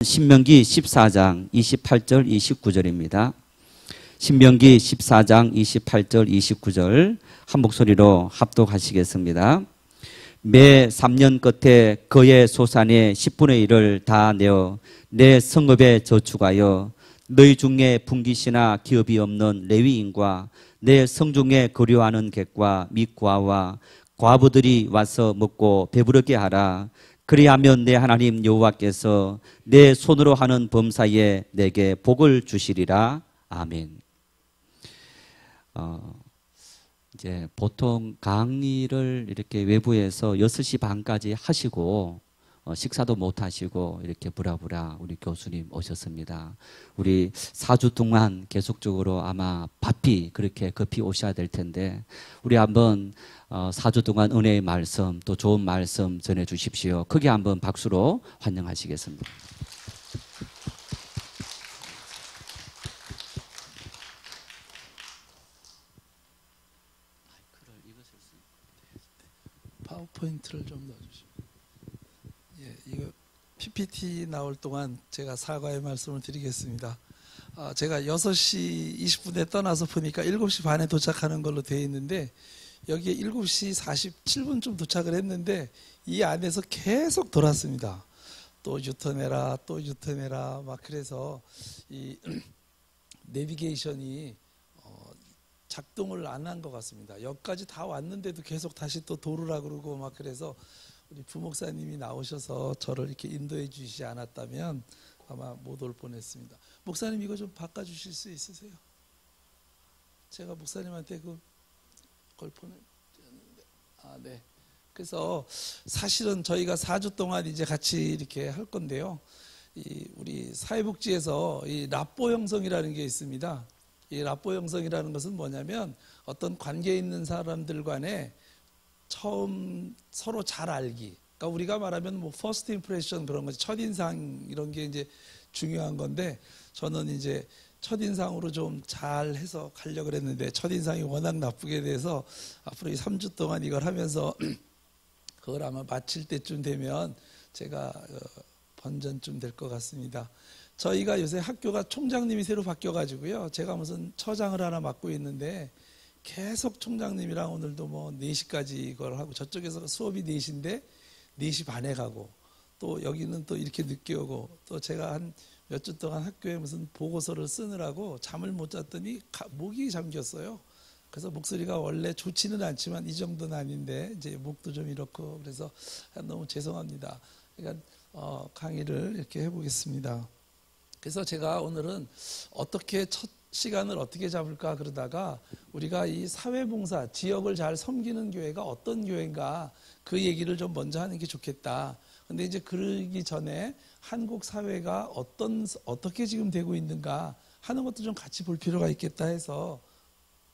신명기 14장 28절 29절입니다. 신명기 14장 28절 29절 한 목소리로 합독하시겠습니다. 매 3년 끝에 그의 소산의 10분의 1을 다 내어 내 성읍에 저축하여 너희 중에 분깃이나 기업이 없는 레위인과 내 성중에 거류하는 객과 및 과와 과부들이 와서 먹고 배부르게 하라. 그리하면 내 하나님 여호와께서 내 손으로 하는 범사에 내게 복을 주시리라. 아멘. 이제 보통 강의를 이렇게 외부에서 6시 반까지 하시고 식사도 못 하시고 이렇게 부랴부랴 우리 교수님 오셨습니다. 우리 4주 동안 계속적으로 아마 바삐 그렇게 급히 오셔야 될 텐데 우리 한번 4주 동안 은혜의 말씀 또 좋은 말씀 전해 주십시오. 크게 한번 박수로 환영하시겠습니다. 파워포인트를 좀 넣어주시면. 예, 이거 PPT 나올 동안 제가 사과의 말씀을 드리겠습니다. 제가 6시 20분에 떠나서 보니까 7시 반에 도착하는 걸로 되어 있는데 여기에 7시 47분쯤 도착을 했는데 이 안에서 계속 돌았습니다. 또 유턴해라 또 유턴해라 막 그래서 이 내비게이션이 작동을 안 한 것 같습니다. 여기까지 다 왔는데도 계속 다시 또 돌으라 그러고 막 그래서 우리 부목사님이 나오셔서 저를 이렇게 인도해 주시지 않았다면 아마 못 올 뻔했습니다. 목사님 이거 좀 바꿔주실 수 있으세요? 제가 목사님한테 그걸 보내드렸는데 네. 그래서 사실은 저희가 4주 동안 이제 같이 이렇게 할 건데요. 우리 사회복지에서 이 랍보 형성이라는 게 있습니다. 이 랍보 형성이라는 것은 뭐냐면 어떤 관계에 있는 사람들 간에 처음 서로 잘 알기. 그러니까 우리가 말하면 뭐 first impression 그런 거지. 첫인상 이런 게 이제 중요한 건데 저는 이제 첫인상으로 좀 잘해서 가려고 그랬는데 첫인상이 워낙 나쁘게 돼서 앞으로 이 3주 동안 이걸 하면서 그걸 아마 마칠 때쯤 되면 제가 번전쯤 될 것 같습니다. 저희가 요새 학교가 총장님이 새로 바뀌어가지고요. 제가 무슨 처장을 하나 맡고 있는데 계속 총장님이랑 오늘도 뭐 4시까지 이걸 하고 저쪽에서 수업이 4시인데 4시 반에 가고 또 여기는 또 이렇게 늦게 오고 또 제가 한 몇 주 동안 학교에 무슨 보고서를 쓰느라고 잠을 못 잤더니 목이 잠겼어요. 그래서 목소리가 원래 좋지는 않지만 이 정도는 아닌데 이제 목도 좀 이렇고 그래서 너무 죄송합니다. 그러니까 강의를 이렇게 해보겠습니다. 그래서 제가 오늘은 어떻게 첫 시간을 어떻게 잡을까 그러다가 우리가 이 사회봉사, 지역을 잘 섬기는 교회가 어떤 교회인가 그 얘기를 좀 먼저 하는 게 좋겠다. 근데 이제 그러기 전에 한국 사회가 어떻게 지금 되고 있는가 하는 것도 좀 같이 볼 필요가 있겠다 해서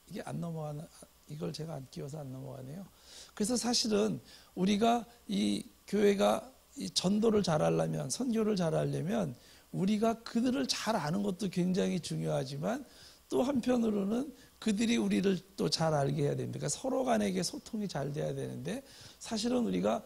이게 안 넘어가는, 이걸 제가 안 끼워서 안 넘어가네요. 그래서 사실은 우리가 이 교회가 이 전도를 잘 하려면, 선교를 잘 하려면 우리가 그들을 잘 아는 것도 굉장히 중요하지만 또 한편으로는 그들이 우리를 또 잘 알게 해야 됩니다. 그러니까 서로 간에게 소통이 잘 돼야 되는데 사실은 우리가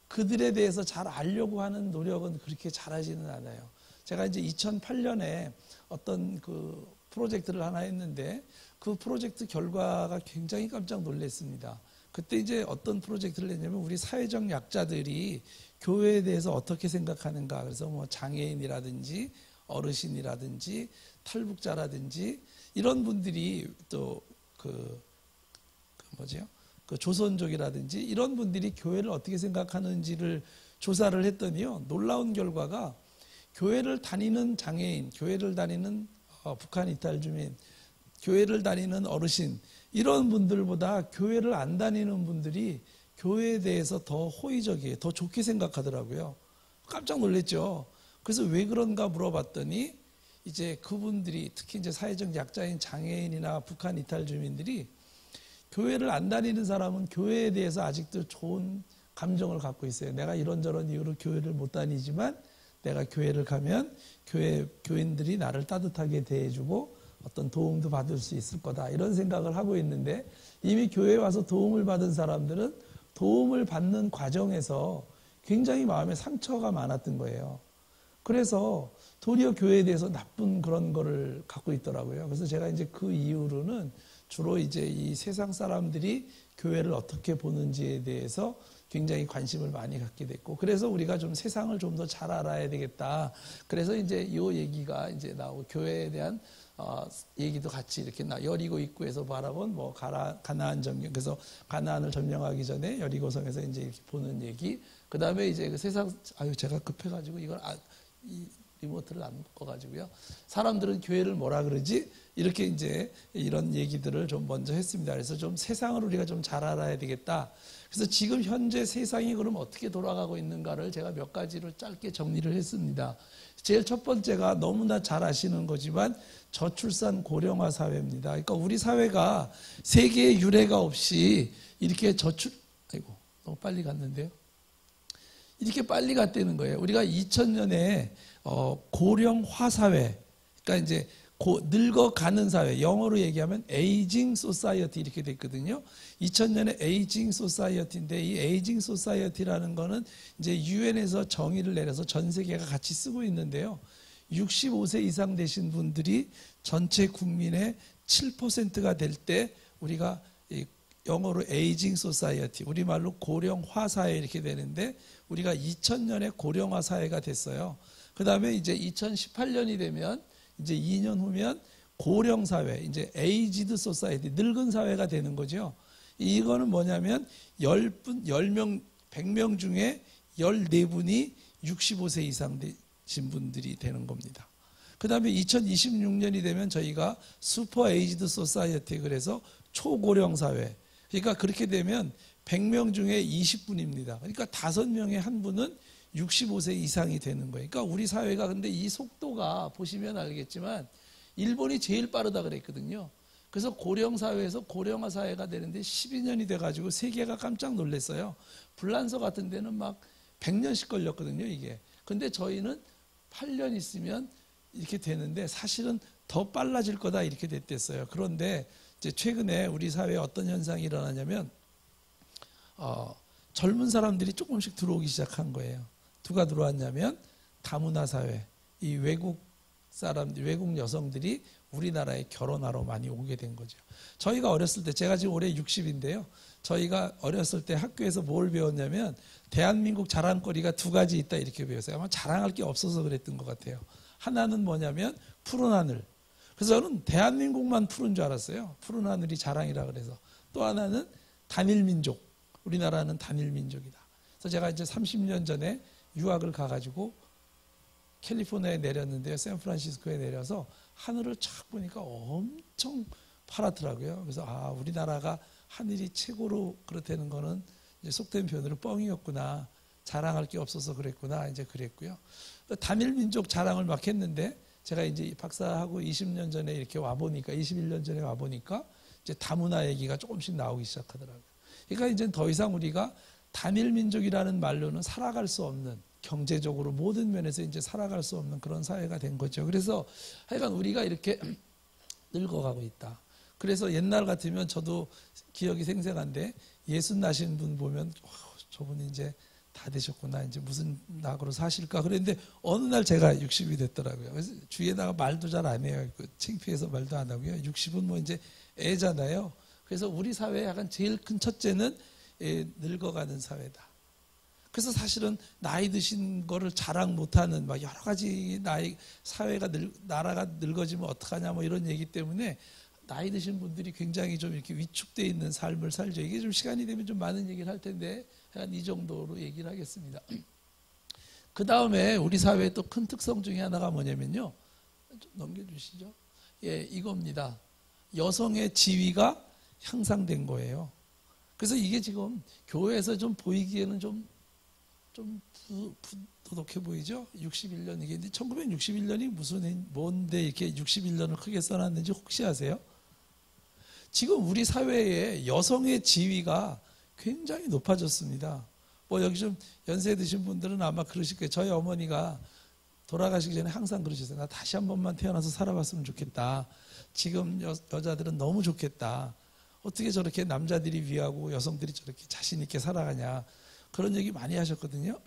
그들에 대해서 잘 알려고 하는 노력은 그렇게 잘하지는 않아요. 제가 이제 2008년에 어떤 그 프로젝트를 하나 했는데 그 프로젝트 결과가 굉장히 깜짝 놀랐습니다. 그때 이제 어떤 프로젝트를 했냐면 우리 사회적 약자들이 교회에 대해서 어떻게 생각하는가. 그래서 뭐 장애인이라든지 어르신이라든지 탈북자라든지 이런 분들이 또 그 조선족이라든지 이런 분들이 교회를 어떻게 생각하는지를 조사를 했더니요. 놀라운 결과가 교회를 다니는 장애인, 교회를 다니는 북한 이탈 주민, 교회를 다니는 어르신 이런 분들보다 교회를 안 다니는 분들이 교회에 대해서 더 호의적이에요. 더 좋게 생각하더라고요. 깜짝 놀랐죠. 그래서 왜 그런가 물어봤더니 이제 그분들이 특히 이제 사회적 약자인 장애인이나 북한 이탈 주민들이 교회를 안 다니는 사람은 교회에 대해서 아직도 좋은 감정을 갖고 있어요. 내가 이런저런 이유로 교회를 못 다니지만 내가 교회를 가면 교인들이 나를 따뜻하게 대해주고 어떤 도움도 받을 수 있을 거다 이런 생각을 하고 있는데 이미 교회에 와서 도움을 받은 사람들은 도움을 받는 과정에서 굉장히 마음에 상처가 많았던 거예요. 그래서 도리어 교회에 대해서 나쁜 그런 거를 갖고 있더라고요. 그래서 제가 이제 그 이후로는 주로 이제 이 세상 사람들이 교회를 어떻게 보는지에 대해서 굉장히 관심을 많이 갖게 됐고, 그래서 우리가 좀 세상을 좀 더 잘 알아야 되겠다. 그래서 이제 이 얘기가 이제 나오고, 교회에 대한 얘기도 같이 이렇게 여리고 입구에서 바라본 뭐 가나안 점령, 그래서 가나안을 점령하기 전에 여리고성에서 이제 이렇게 보는 얘기. 그 다음에 이제 그 세상, 제가 급해가지고 이걸 이 리모트를 안 꺼가지고요. 사람들은 교회를 뭐라 그러지? 이렇게 이제 이런 얘기들을 좀 먼저 했습니다. 그래서 좀 세상을 우리가 좀 잘 알아야 되겠다. 그래서 지금 현재 세상이 그럼 어떻게 돌아가고 있는가를 제가 몇 가지로 짧게 정리를 했습니다. 제일 첫 번째가 너무나 잘 아시는 거지만 저출산 고령화 사회입니다. 그러니까 우리 사회가 세계의 유례가 없이 이렇게 아이고, 너무 빨리 갔는데요. 이렇게 빨리 갔다는 거예요. 우리가 2000년에 고령화 사회, 그러니까 이제 늙어가는 사회, 영어로 얘기하면 에이징 소사이어티 이렇게 됐거든요. 2000년에 에이징 소사이어티인데, 이 에이징 소사이어티라는 거는 이제 유엔에서 정의를 내려서 전 세계가 같이 쓰고 있는데요. 65세 이상 되신 분들이 전체 국민의 7%가 될 때 우리가 영어로 에이징 소사이어티, 우리말로 고령화 사회 이렇게 되는데, 우리가 2000년에 고령화 사회가 됐어요. 그 다음에 이제 2018년이 되면 이제 2년 후면 고령 사회, 이제 에이지드 소사이티, 늙은 사회가 되는 거죠. 이거는 뭐냐면 10명, 100명 중에 14분이 65세 이상 되신 분들이 되는 겁니다. 그 다음에 2026년이 되면 저희가 슈퍼 에이지드 소사이어티, 그래서 초고령 사회. 그러니까 그렇게 되면 100명 중에 20분입니다. 그러니까 5명에 1분은 65세 이상이 되는 거예요. 그러니까 우리 사회가, 근데 이 속도가 보시면 알겠지만 일본이 제일 빠르다 그랬거든요. 그래서 고령 사회에서 고령화 사회가 되는데 12년이 돼가지고 세계가 깜짝 놀랐어요. 불란서 같은 데는 막 100년씩 걸렸거든요, 이게. 근데 저희는 8년 있으면 이렇게 되는데 사실은 더 빨라질 거다 이렇게 됐댔어요. 그런데 이제 최근에 우리 사회에 어떤 현상이 일어나냐면 젊은 사람들이 조금씩 들어오기 시작한 거예요. 누가 들어왔냐면 다문화 사회, 이 외국 사람들, 외국 여성들이 우리나라에 결혼하러 많이 오게 된 거죠. 저희가 어렸을 때, 제가 지금 올해 60인데요. 저희가 어렸을 때 학교에서 뭘 배웠냐면 대한민국 자랑거리가 2가지 있다 이렇게 배웠어요. 아마 자랑할 게 없어서 그랬던 것 같아요. 하나는 뭐냐면 푸른 하늘. 그래서 저는 대한민국만 푸른 줄 알았어요. 푸른 하늘이 자랑이라 그래서. 또 하나는 단일민족. 우리나라는 단일민족이다. 그래서 제가 이제 30년 전에 유학을 가가지고 캘리포니아에 내렸는데요. 샌프란시스코에 내려서 하늘을 쫙 보니까 엄청 파랗더라고요. 그래서 우리나라가 하늘이 최고로 그렇다는 거는 이제 속된 표현으로 뻥이었구나. 자랑할 게 없어서 그랬구나. 이제 그랬고요. 단일민족 자랑을 막 했는데 제가 이제 박사하고 20년 전에 이렇게 와보니까, 21년 전에 와보니까 이제 다문화 얘기가 조금씩 나오기 시작하더라고요. 그러니까 이제 더 이상 우리가 단일민족이라는 말로는 살아갈 수 없는, 경제적으로 모든 면에서 이제 살아갈 수 없는 그런 사회가 된 거죠. 그래서 하여간 우리가 이렇게 늙어가고 있다. 그래서 옛날 같으면 저도 기억이 생생한데 예순 나신 분 보면 저분이 이제 다 되셨구나, 이제 무슨 낙으로 사실까 그랬는데 어느 날 제가 60이 됐더라고요. 그래서 주위에다가 말도 잘 안 해요. 창피해서 말도 안 하고요. 60은 뭐 이제 애잖아요. 그래서 우리 사회의 약간 제일 큰 첫째는 늙어가는 사회다. 그래서 사실은 나이 드신 거를 자랑 못하는 막 여러 가지 사회가 나라가 늙어지면 어떡하냐 뭐 이런 얘기 때문에 나이 드신 분들이 굉장히 좀 이렇게 위축되어 있는 삶을 살죠. 이게 좀 시간이 되면 좀 많은 얘기를 할 텐데 한 이 정도로 얘기를 하겠습니다. 그 다음에 우리 사회의 또 큰 특성 중에 하나가 뭐냐면요. 좀 넘겨주시죠. 예, 이겁니다. 여성의 지위가 향상된 거예요. 그래서 이게 지금 교회에서 좀 보이기에는 좀 부도덕해 보이죠? 61년 이게. 근데 1961년이 뭔데 이렇게 61년을 크게 써놨는지 혹시 아세요? 지금 우리 사회에 여성의 지위가 굉장히 높아졌습니다. 뭐 여기 좀 연세 드신 분들은 아마 그러실 거예요. 저희 어머니가 돌아가시기 전에 항상 그러셨어요. 나 다시 한 번만 태어나서 살아봤으면 좋겠다. 지금 여자들은 너무 좋겠다. 어떻게 저렇게 남자들이 위하고 여성들이 저렇게 자신 있게 살아가냐. 그런 얘기 많이 하셨거든요.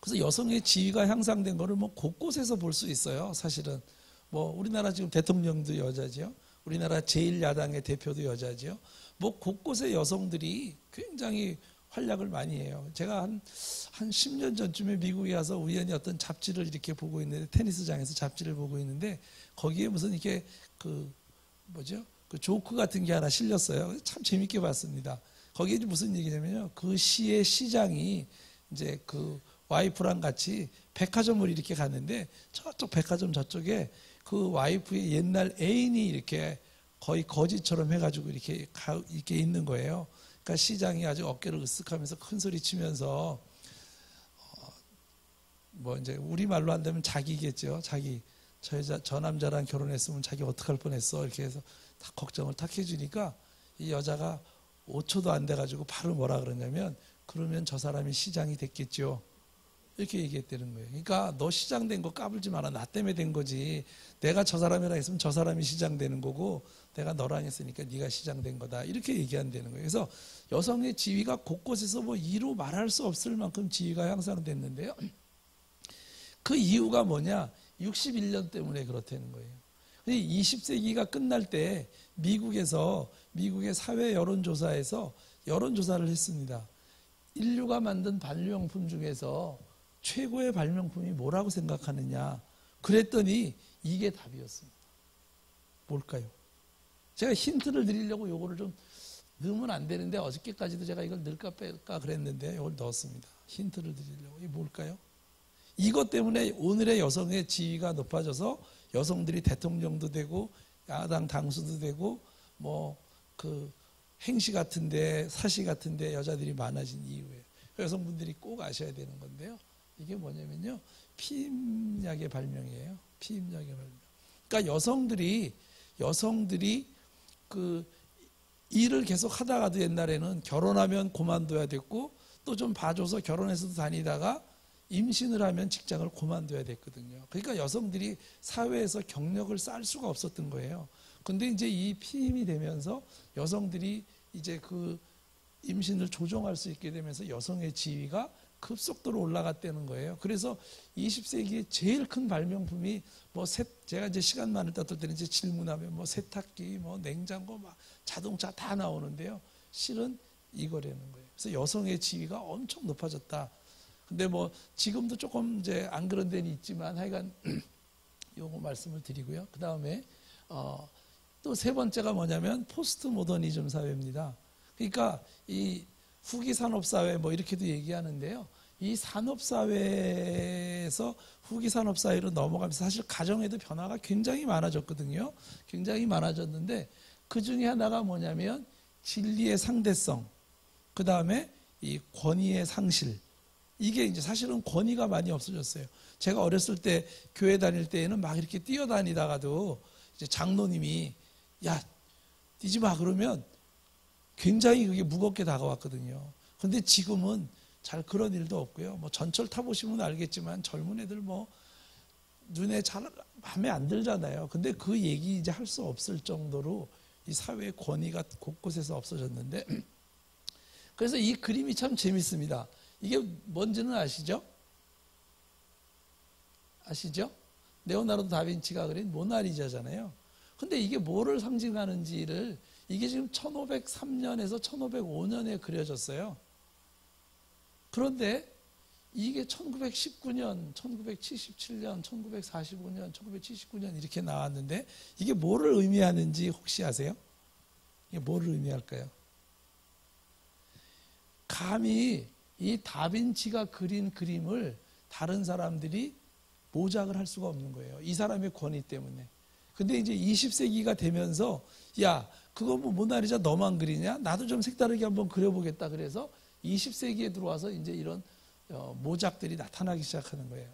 그래서 여성의 지위가 향상된 거를 뭐 곳곳에서 볼 수 있어요. 사실은 뭐 우리나라 지금 대통령도 여자죠. 우리나라 제1야당의 대표도 여자죠. 뭐 곳곳에 여성들이 굉장히 활약을 많이 해요. 제가 한 10년 전쯤에 미국에 와서 우연히 어떤 잡지를 이렇게 보고 있는데, 테니스장에서 잡지를 보고 있는데, 거기에 무슨 이렇게 그 조크 같은 게 하나 실렸어요. 참 재밌게 봤습니다. 거기에 무슨 얘기냐면요. 그 시의 시장이 이제 그 와이프랑 같이 백화점을 이렇게 갔는데, 저쪽 백화점 저쪽에 그 와이프의 옛날 애인이 이렇게 거의 거지처럼 해가지고 이렇게 있는 거예요. 그러니까 시장이 아주 어깨를 으쓱하면서 큰 소리 치면서 뭐 이제 우리 말로 한다면 자기겠죠. 자기 저 남자랑 결혼했으면 자기 어떡할 뻔했어 이렇게 해서 다 걱정을 탁 해주니까 이 여자가 5초도 안 돼가지고 바로 뭐라 그러냐면, 그러면 저 사람이 시장이 됐겠죠. 이렇게 얘기했다는 거예요. 그러니까 너 시장된 거 까불지 마라. 나 때문에 된 거지. 내가 저 사람이랑 했으면 저 사람이 시장되는 거고, 내가 너랑 했으니까 네가 시장된 거다. 이렇게 얘기한다는 거예요. 그래서 여성의 지위가 곳곳에서 뭐 이루 말할 수 없을 만큼 지위가 향상됐는데요. 그 이유가 뭐냐? 61년 때문에 그렇다는 거예요. 20세기가 끝날 때 미국의 사회 여론조사에서 여론조사를 했습니다. 인류가 만든 발명품 중에서 최고의 발명품이 뭐라고 생각하느냐? 그랬더니 이게 답이었습니다. 뭘까요? 제가 힌트를 드리려고 요거를 좀 넣으면 안 되는데, 어저께까지도 제가 이걸 넣을까 뺄까 그랬는데 이걸 넣었습니다. 힌트를 드리려고. 이게 뭘까요? 이것 때문에 오늘의 여성의 지위가 높아져서 여성들이 대통령도 되고 야당 당수도 되고 뭐 그 행시 같은데 사시 같은데 여자들이 많아진 이유예요. 여성분들이 꼭 아셔야 되는 건데요. 이게 뭐냐면요, 피임약의 발명이에요. 피임약의 발명. 그러니까 여성들이 그 일을 계속 하다가도 옛날에는 결혼하면 그만둬야 됐고, 또 좀 봐줘서 결혼해서도 다니다가 임신을 하면 직장을 그만둬야 됐거든요. 그러니까 여성들이 사회에서 경력을 쌓을 수가 없었던 거예요. 근데 이제 이 피임이 되면서 여성들이 이제 그 임신을 조정할 수 있게 되면서 여성의 지위가 급속도로 올라갔다는 거예요. 그래서 20세기의 제일 큰 발명품이 뭐 제가 이제 시간 많을 때 어떨 때는 이제 질문하면 뭐 세탁기, 뭐 냉장고, 막 자동차 다 나오는데요. 실은 이거라는 거예요. 그래서 여성의 지위가 엄청 높아졌다. 근데 뭐 지금도 조금 이제 안 그런 데는 있지만 하여간 요거 말씀을 드리고요. 그 다음에 또 세 번째가 뭐냐면 포스트 모더니즘 사회입니다. 그러니까 이 후기 산업 사회 뭐 이렇게도 얘기하는데요. 이 산업 사회에서 후기 산업 사회로 넘어가면서 사실 가정에도 변화가 굉장히 많아졌거든요. 굉장히 많아졌는데 그 중에 하나가 뭐냐면 진리의 상대성, 그 다음에 이 권위의 상실. 이게 이제 사실은 권위가 많이 없어졌어요. 제가 어렸을 때 교회 다닐 때에는 막 이렇게 뛰어다니다가도 이제 장로님이 야, 뛰지 마 그러면 굉장히 그게 무겁게 다가왔거든요. 근데 지금은 잘 그런 일도 없고요. 뭐 전철 타보시면 알겠지만 젊은 애들 뭐 눈에 잘 마음에 안 들잖아요. 근데 그 얘기 이제 할 수 없을 정도로 이 사회의 권위가 곳곳에서 없어졌는데, 그래서 이 그림이 참 재밌습니다. 이게 뭔지는 아시죠? 아시죠? 레오나르도 다빈치가 그린 모나리자잖아요. 근데 이게 뭐를 상징하는지를, 이게 지금 1503년에서 1505년에 그려졌어요. 그런데 이게 1919년, 1977년, 1945년, 1979년 이렇게 나왔는데 이게 뭐를 의미하는지 혹시 아세요? 이게 뭐를 의미할까요? 감히 이 다빈치가 그린 그림을 다른 사람들이 모작을 할 수가 없는 거예요. 이 사람의 권위 때문에. 근데 이제 20세기가 되면서 야, 그거 뭐 모나리자 너만 그리냐? 나도 좀 색다르게 한번 그려보겠다. 그래서 20세기에 들어와서 이제 이런 모작들이 나타나기 시작하는 거예요.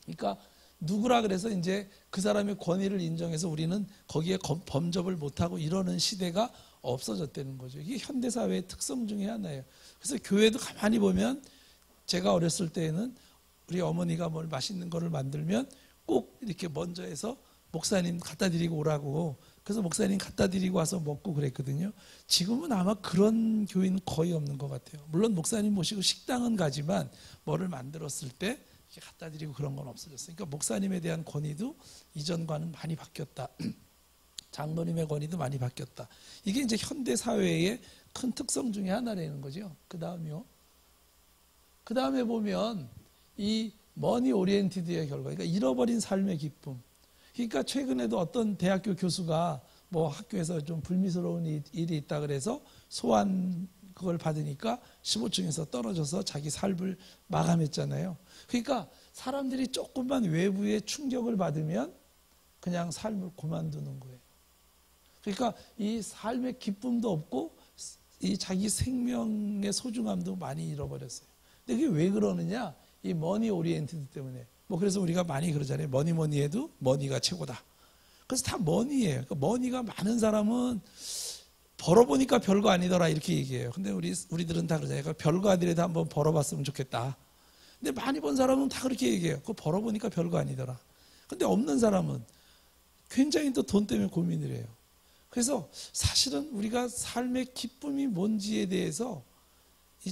그러니까 누구라 그래서 이제 그 사람의 권위를 인정해서 우리는 거기에 범접을 못하고 이러는 시대가 없어졌다는 거죠. 이게 현대사회의 특성 중에 하나예요. 그래서 교회도 가만히 보면 제가 어렸을 때에는 우리 어머니가 뭘 맛있는 거를 만들면 꼭 이렇게 먼저 해서 목사님 갖다 드리고 오라고 그래서 목사님 갖다 드리고 와서 먹고 그랬거든요. 지금은 아마 그런 교회는 거의 없는 것 같아요. 물론 목사님 모시고 식당은 가지만 뭐를 만들었을 때 이렇게 갖다 드리고 그런 건 없어졌어요. 그러니까 목사님에 대한 권위도 이전과는 많이 바뀌었다. 장로님의 권위도 많이 바뀌었다. 이게 이제 현대 사회의 큰 특성 중에 하나라는 거죠. 그 다음이요. 그 다음에 보면 이 머니 오리엔티드의 결과, 그러니까 잃어버린 삶의 기쁨. 그러니까 최근에도 어떤 대학교 교수가 뭐 학교에서 좀 불미스러운 일이 있다 그래서 소환 그걸 받으니까 15층에서 떨어져서 자기 삶을 마감했잖아요. 그러니까 사람들이 조금만 외부의 충격을 받으면 그냥 삶을 그만두는 거예요. 그러니까 이 삶의 기쁨도 없고 이 자기 생명의 소중함도 많이 잃어버렸어요. 근데 그게 왜 그러느냐? 이 머니 오리엔티드 때문에. 뭐 그래서 우리가 많이 그러잖아요. 뭐니 해도 머니가 최고다. 그래서 다 머니예요. 그러니까 머니가 많은 사람은 벌어보니까 별거 아니더라 이렇게 얘기해요. 근데 우리들은 다 그러잖아요. 그러니까 별거 아니라도 한번 벌어봤으면 좋겠다. 근데 많이 번 사람은 다 그렇게 얘기해요. 그거 벌어보니까 별거 아니더라. 근데 없는 사람은 굉장히 또 돈 때문에 고민을 해요. 그래서 사실은 우리가 삶의 기쁨이 뭔지에 대해서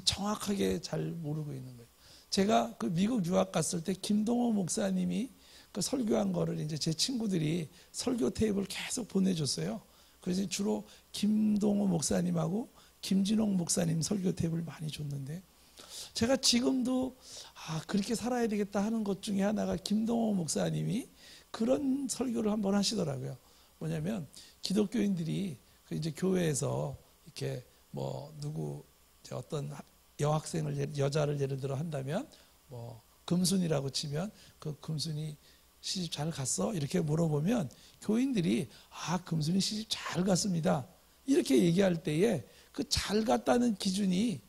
정확하게 잘 모르고 있는 거예요. 제가 그 미국 유학 갔을 때 김동호 목사님이 그 설교한 거를 이제 제 친구들이 설교 테이프를 계속 보내줬어요. 그래서 주로 김동호 목사님하고 김진홍 목사님 설교 테이프를 많이 줬는데 제가 지금도 그렇게 살아야 되겠다 하는 것 중에 하나가 김동호 목사님이 그런 설교를 한번 하시더라고요. 뭐냐면 기독교인들이 그 이제 교회에서 이렇게 뭐 누구 어떤 여자를 예를 들어 한다면 뭐 금순이라고 치면 그 금순이 시집 잘 갔어? 이렇게 물어보면 교인들이 금순이 시집 잘 갔습니다. 이렇게 얘기할 때에 그 잘 갔다는 기준이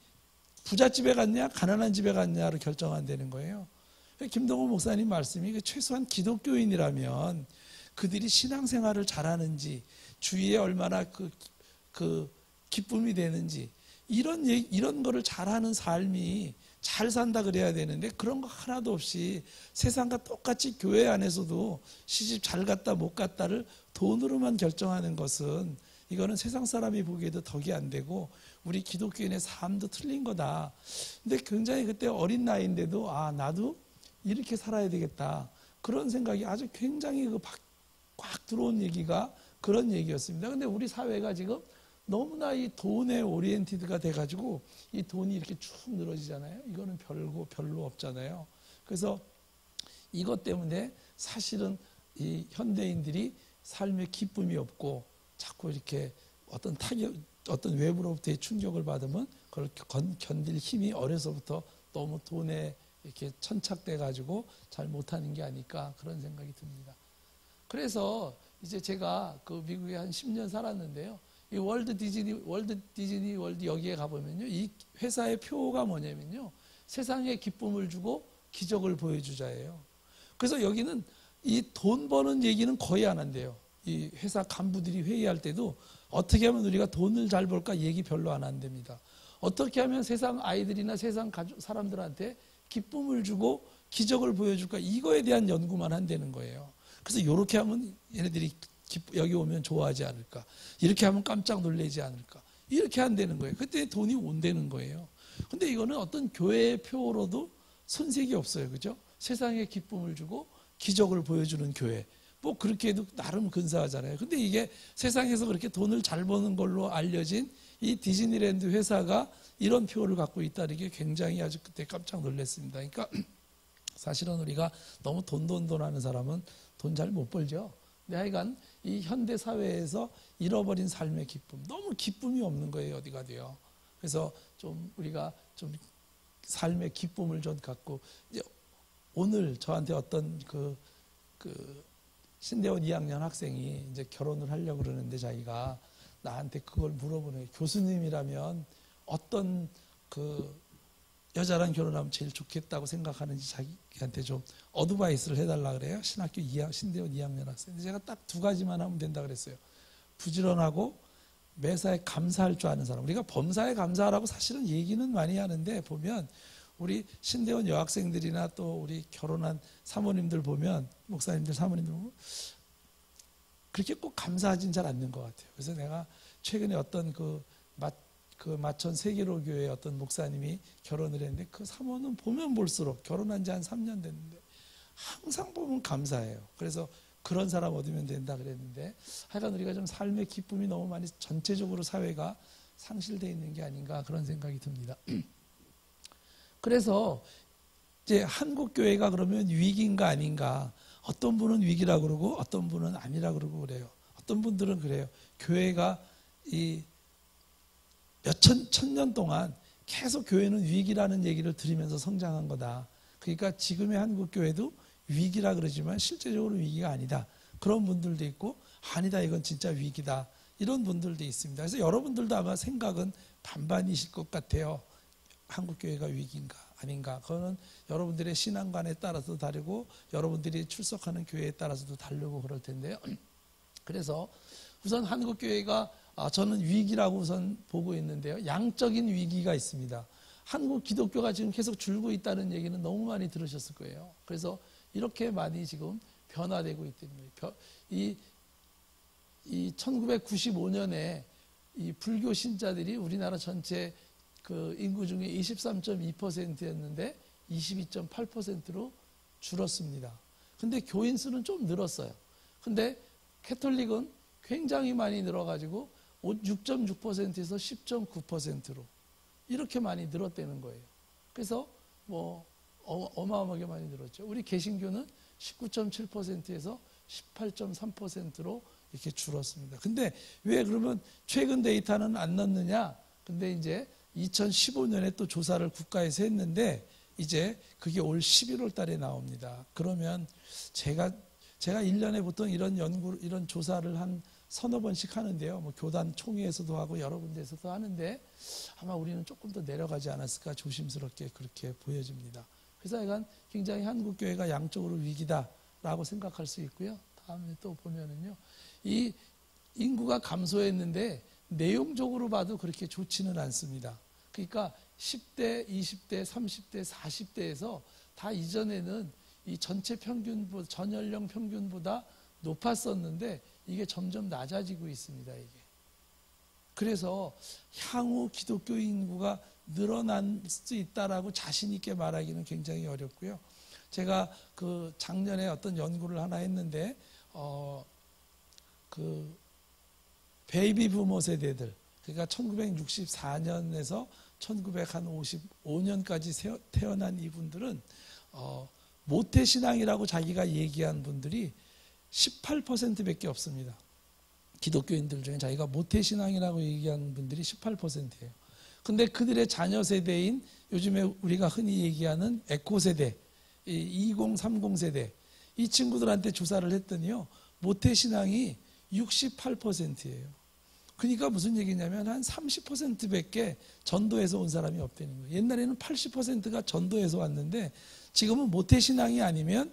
부잣집에 갔냐 가난한 집에 갔냐로 결정한다는 거예요. 김동호 목사님 말씀이 최소한 기독교인이라면 그들이 신앙생활을 잘하는지 주위에 얼마나 그 기쁨이 되는지 이런 거를 잘하는 삶이 잘 산다 그래야 되는데 그런 거 하나도 없이 세상과 똑같이 교회 안에서도 시집 잘 갔다 못 갔다를 돈으로만 결정하는 것은 이거는 세상 사람이 보기에도 덕이 안 되고 우리 기독교인의 삶도 틀린 거다. 근데 굉장히 그때 어린 나이인데도 나도 이렇게 살아야 되겠다. 그런 생각이 아주 굉장히 꽉 들어온 얘기가 그런 얘기였습니다. 근데 우리 사회가 지금 너무나 이 돈에 오리엔티드가 돼가지고 이 돈이 이렇게 쭉 늘어지잖아요. 이거는 별로 없잖아요. 그래서 이것 때문에 사실은 이 현대인들이 삶의 기쁨이 없고 자꾸 이렇게 어떤 외부로부터의 충격을 받으면 그걸 견딜 힘이 어려서부터 너무 돈에 이렇게 천착돼가지고 잘 못하는 게 아닐까 그런 생각이 듭니다. 그래서 이제 제가 그 미국에 한 10년 살았는데요. 이 월드 디즈니 월드 여기에 가보면요. 이 회사의 표가 뭐냐면요. 세상에 기쁨을 주고 기적을 보여주자예요. 그래서 여기는 이 돈 버는 얘기는 거의 안 한대요. 이 회사 간부들이 회의할 때도 어떻게 하면 우리가 돈을 잘 벌까 얘기 별로 안 한답니다. 어떻게 하면 세상 아이들이나 세상 가족 사람들한테 기쁨을 주고 기적을 보여줄까 이거에 대한 연구만 한다는 거예요. 그래서 이렇게 하면 얘네들이 여기 오면 좋아하지 않을까, 이렇게 하면 깜짝 놀라지 않을까, 이렇게 한다는 거예요. 그때 돈이 온다는 거예요. 근데 이거는 어떤 교회의 표로도 손색이 없어요. 그죠? 세상에 기쁨을 주고 기적을 보여주는 교회. 뭐 그렇게 해도 나름 근사하잖아요. 근데 이게 세상에서 그렇게 돈을 잘 버는 걸로 알려진 이 디즈니랜드 회사가 이런 표를 갖고 있다는 게 굉장히 아주 그때 깜짝 놀랐습니다. 그러니까 사실은 우리가 너무 돈 하는 사람은 돈 잘 못 벌죠. 근데 하여간 이 현대 사회에서 잃어버린 삶의 기쁨, 너무 기쁨이 없는 거예요. 어디가 돼요. 그래서 좀 우리가 좀 삶의 기쁨을 좀 갖고 이제 오늘 저한테 어떤 그 신대원 2학년 학생이 이제 결혼을 하려고 그러는데 자기가 나한테 그걸 물어보는 거예요. 교수님이라면 어떤 그 여자랑 결혼하면 제일 좋겠다고 생각하는지 자기한테 좀 어드바이스를 해달라 그래요. 신대원 2학년 학생. 제가 딱 두 가지만 하면 된다 그랬어요. 부지런하고 매사에 감사할 줄 아는 사람. 우리가 범사에 감사하라고 사실은 얘기는 많이 하는데 보면 우리 신대원 여학생들이나 또 우리 결혼한 사모님들 보면 목사님들 사모님들 보면 그렇게 꼭 감사하진 잘 않는 것 같아요. 그래서 내가 최근에 어떤 그 마천 세계로교회 어떤 목사님이 결혼을 했는데 그 사모는 보면 볼수록 결혼한 지 한 3년 됐는데 항상 보면 감사해요. 그래서 그런 사람 얻으면 된다 그랬는데 하여간 우리가 좀 삶의 기쁨이 너무 많이 전체적으로 사회가 상실되어 있는 게 아닌가 그런 생각이 듭니다. 그래서 이제 한국 교회가 그러면 위기인가 아닌가, 어떤 분은 위기라고 그러고 어떤 분은 아니라고 그러고 그래요. 어떤 분들은 그래요. 교회가 이 천년 동안 계속 교회는 위기라는 얘기를 들으면서 성장한 거다. 그러니까 지금의 한국 교회도 위기라 그러지만 실제적으로 위기가 아니다. 그런 분들도 있고 아니다 이건 진짜 위기다. 이런 분들도 있습니다. 그래서 여러분들도 아마 생각은 반반이실 것 같아요. 한국 교회가 위기인가 아닌가. 그거는 여러분들의 신앙관에 따라서도 다르고 여러분들이 출석하는 교회에 따라서도 다르고 그럴 텐데요. 그래서 우선 한국 교회가 저는 위기라고 우선 보고 있는데요. 양적인 위기가 있습니다. 한국 기독교가 지금 계속 줄고 있다는 얘기는 너무 많이 들으셨을 거예요. 그래서 이렇게 많이 지금 변화되고 있다는 거예요. 이 1995년에 이 불교 신자들이 우리나라 전체 그 인구 중에 23.2%였는데 22.8%로 줄었습니다. 근데 교인 수는 좀 늘었어요. 근데 캐톨릭은 굉장히 많이 늘어가지고 6.6%에서 10.9%로 이렇게 많이 늘었다는 거예요. 그래서 뭐 어마어마하게 많이 늘었죠. 우리 개신교는 19.7%에서 18.3%로 이렇게 줄었습니다. 근데 왜 그러면 최근 데이터는 안 넣느냐? 근데 이제 2015년에 또 조사를 국가에서 했는데 이제 그게 올 11월 달에 나옵니다. 그러면 제가 1년에 보통 이런 조사를 한 서너 번씩 하는데요. 뭐 교단 총회에서도 하고 여러 군데에서도 하는데 아마 우리는 조금 더 내려가지 않았을까 조심스럽게 그렇게 보여집니다. 그래서 약간 굉장히 한국교회가 양적으로 위기다라고 생각할 수 있고요. 다음에 또 보면은요. 이 인구가 감소했는데 내용적으로 봐도 그렇게 좋지는 않습니다. 그러니까 10대, 20대, 30대, 40대에서 다 이전에는 이 전체 평균, 전연령 평균보다 높았었는데 이게 점점 낮아지고 있습니다. 이게. 그래서 향후 기독교 인구가 늘어날 수 있다라고 자신 있게 말하기는 굉장히 어렵고요. 제가 그 작년에 어떤 연구를 하나 했는데 그 베이비 부모 세대들, 그러니까 1964년에서 1955년까지 태어난 이분들은 모태신앙이라고 자기가 얘기한 분들이 18%밖에 없습니다. 기독교인들 중에 자기가 모태신앙이라고 얘기한 분들이 18%예요. 근데 그들의 자녀 세대인 요즘에 우리가 흔히 얘기하는 에코 세대, 20, 30 세대, 이 친구들한테 조사를 했더니요, 모태신앙이 68%예요. 그러니까 무슨 얘기냐면 한 30%밖에 전도에서 온 사람이 없다는 거예요. 옛날에는 80%가 전도에서 왔는데 지금은 모태신앙이 아니면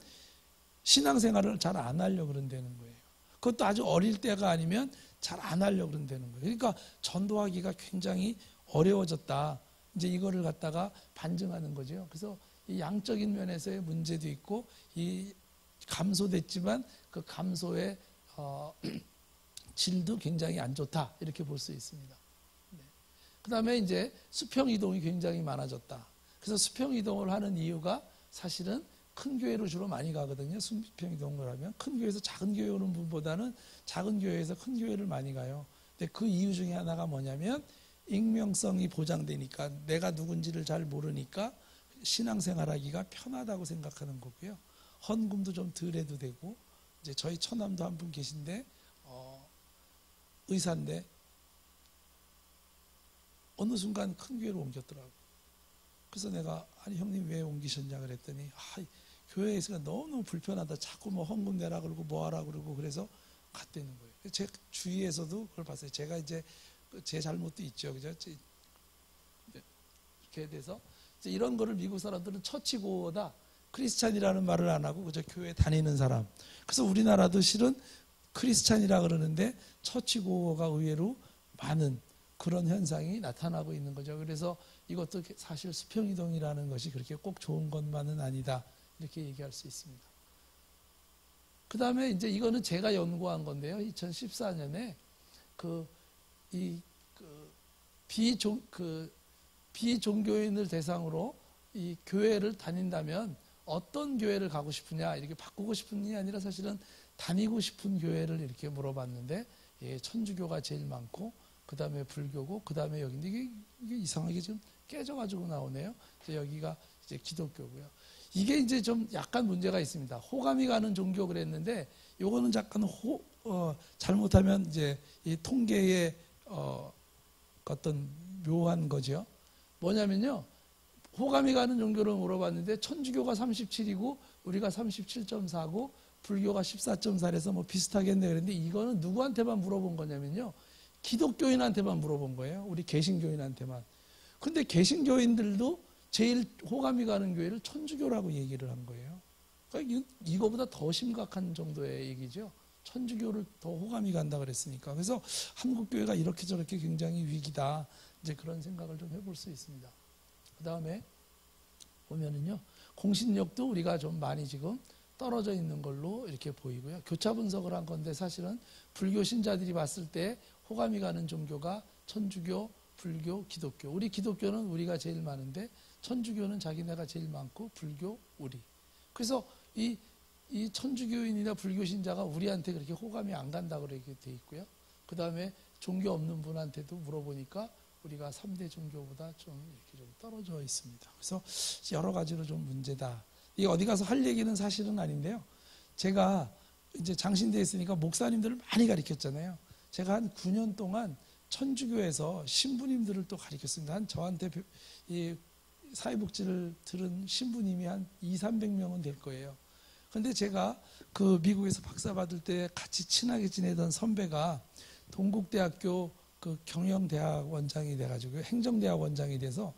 신앙생활을 잘 안 하려고 그런다는 거예요. 그것도 아주 어릴 때가 아니면 잘 안 하려고 그런다는 거예요. 그러니까 전도하기가 굉장히 어려워졌다. 이제 이거를 갖다가 반증하는 거죠. 그래서 이 양적인 면에서의 문제도 있고 이 감소됐지만 그 감소의 질도 굉장히 안 좋다. 이렇게 볼 수 있습니다. 네. 그 다음에 이제 수평 이동이 굉장히 많아졌다. 그래서 수평 이동을 하는 이유가 사실은 큰 교회로 주로 많이 가거든요. 수평 이동을 하면 큰 교회에서 작은 교회 오는 분보다는 작은 교회에서 큰 교회를 많이 가요. 근데 그 이유 중에 하나가 뭐냐면 익명성이 보장되니까 내가 누군지를 잘 모르니까 신앙생활하기가 편하다고 생각하는 거고요. 헌금도 좀 덜 해도 되고 이제 저희 처남도 한 분 계신데 의사인데 어느 순간 큰 교회로 옮겼더라고요. 그래서 내가 아니 형님 왜 옮기셨냐 그랬더니 교회에서 너무 불편하다. 자꾸 뭐 헌금 내라 그러고 뭐 하라 그러고 그래서 갔다는 거예요. 제 주위에서도 그걸 봤어요. 제가 이제 제 잘못도 있죠. 그죠? 이렇게 돼서 이런 거를 미국 사람들은 처치고다. 크리스찬이라는 말을 안 하고 그저 교회 다니는 사람. 그래서 우리나라도 실은 크리스찬이라 그러는데 처치고가 의외로 많은 그런 현상이 나타나고 있는 거죠. 그래서 이것도 사실 수평이동이라는 것이 그렇게 꼭 좋은 것만은 아니다. 이렇게 얘기할 수 있습니다. 그 그 다음에 이제 이거는 제가 연구한 건데요. 2014년에 비종교인을 대상으로 이 교회를 다닌다면 어떤 교회를 가고 싶으냐, 이렇게 바꾸고 싶으냐 아니라 사실은 다니고 싶은 교회를 이렇게 물어봤는데, 예, 천주교가 제일 많고, 그 다음에 불교고, 그 다음에 여기인데 이게 이상하게 지금 깨져가지고 나오네요. 여기가 이제 기독교고요. 이게 이제 좀 약간 문제가 있습니다. 호감이 가는 종교 그랬는데, 요거는 약간 잘못하면 이제 이 통계의 어떤 묘한 거죠. 뭐냐면요, 호감이 가는 종교를 물어봤는데 천주교가 37이고 우리가 37.4고 불교가 14.4에서 뭐 비슷하겠네 그랬는데, 이거는 누구한테만 물어본 거냐면요, 기독교인한테만 물어본 거예요. 우리 개신교인한테만. 근데 개신교인들도 제일 호감이 가는 교회를 천주교라고 얘기를 한 거예요. 그러니까 이거보다 더 심각한 정도의 얘기죠. 천주교를 더 호감이 간다 그랬으니까. 그래서 한국 교회가 이렇게 저렇게 굉장히 위기다, 이제 그런 생각을 좀 해볼 수 있습니다. 그 다음에 보면은요, 공신력도 우리가 좀 많이 지금 떨어져 있는 걸로 이렇게 보이고요. 교차 분석을 한 건데, 사실은 불교 신자들이 봤을 때 호감이 가는 종교가 천주교, 불교, 기독교. 우리 기독교는 우리가 제일 많은데 천주교는 자기네가 제일 많고 불교, 우리. 그래서 이 천주교인이나 불교 신자가 우리한테 그렇게 호감이 안 간다고 이렇게 돼 있고요. 그 다음에 종교 없는 분한테도 물어보니까 우리가 3대 종교보다 좀 이렇게 좀 떨어져 있습니다. 그래서 여러 가지로 좀 문제다. 이게 어디 가서 할 얘기는 사실은 아닌데요. 제가 이제 장신대에 있으니까 목사님들을 많이 가르쳤잖아요. 제가 한 9년 동안 천주교에서 신부님들을 또 가르쳤습니다. 저한테 이 사회복지를 들은 신부님이 한 200~300명은 될 거예요. 근데 제가 그 미국에서 박사 받을 때 같이 친하게 지내던 선배가 동국대학교 그 경영대학 원장이 돼가지고 행정대학 원장이 돼서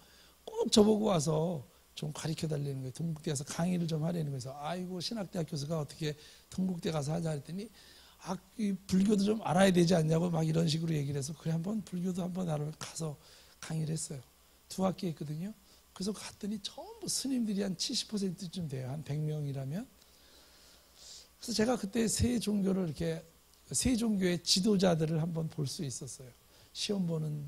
꼭 저보고 와서 좀 가르쳐 달라는 거예요. 동국대에서 강의를 좀 하려는 거예요. 아이고, 신학대학 교수가 어떻게 동국대 가서 하자 했더니, 이 불교도 좀 알아야 되지 않냐고 막 이런 식으로 얘기를 해서, 그래 한번 불교도 한번 알아 가서 강의를 했어요. 2학기 했거든요. 그래서 갔더니 전부 스님들이 한 70%쯤 돼요. 한 100명이라면. 그래서 제가 그때 세 종교를 이렇게, 세 종교의 지도자들을 한번 볼 수 있었어요. 시험 보는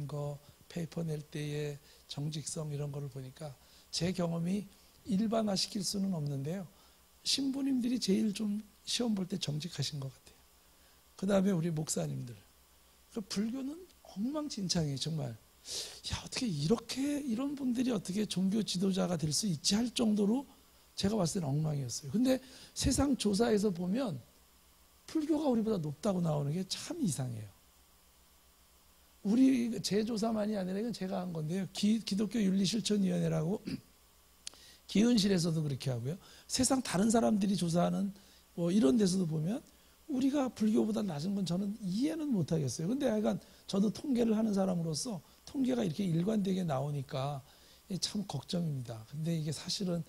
거, 페이퍼 낼 때의 정직성, 이런 거를 보니까 제 경험이 일반화 시킬 수는 없는데요, 신부님들이 제일 좀 시험 볼 때 정직하신 것 같아요. 그 다음에 우리 목사님들. 불교는 엉망진창이에요, 정말. 야, 어떻게 이런 분들이 어떻게 종교 지도자가 될 수 있지 할 정도로 제가 봤을 때는 엉망이었어요. 근데 세상 조사에서 보면 불교가 우리보다 높다고 나오는 게 참 이상해요. 제 조사만이 아니라 이건 제가 한 건데요. 기독교 윤리실천위원회라고 기은실에서도 그렇게 하고요. 세상 다른 사람들이 조사하는 뭐 이런 데서도 보면 우리가 불교보다 낮은 건 저는 이해는 못하겠어요. 근데 약간 저도 통계를 하는 사람으로서 통계가 이렇게 일관되게 나오니까 참 걱정입니다. 근데 이게 사실은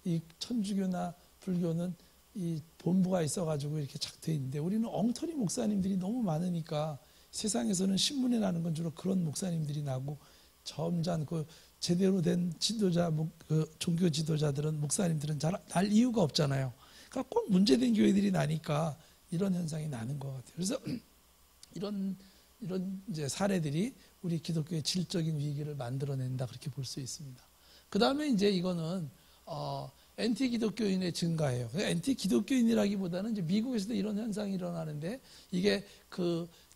이 천주교나 불교는 이 본부가 있어가지고 이렇게 착돼 있는데, 우리는 엉터리 목사님들이 너무 많으니까 세상에서는 신문에 나는 건 주로 그런 목사님들이 나고, 점잖 그 제대로 된 지도자, 종교 지도자들은, 목사님들은 잘 날 이유가 없잖아요. 그러니까 꼭 문제된 교회들이 나니까 이런 현상이 나는 것 같아요. 그래서 이런 이제 사례들이 우리 기독교의 질적인 위기를 만들어낸다, 그렇게 볼 수 있습니다. 그 다음에 이제 이거는 엔티 기독교인의 증가예요. 엔티 기독교인이라기보다는 이제 미국에서도 이런 현상이 일어나는데, 이게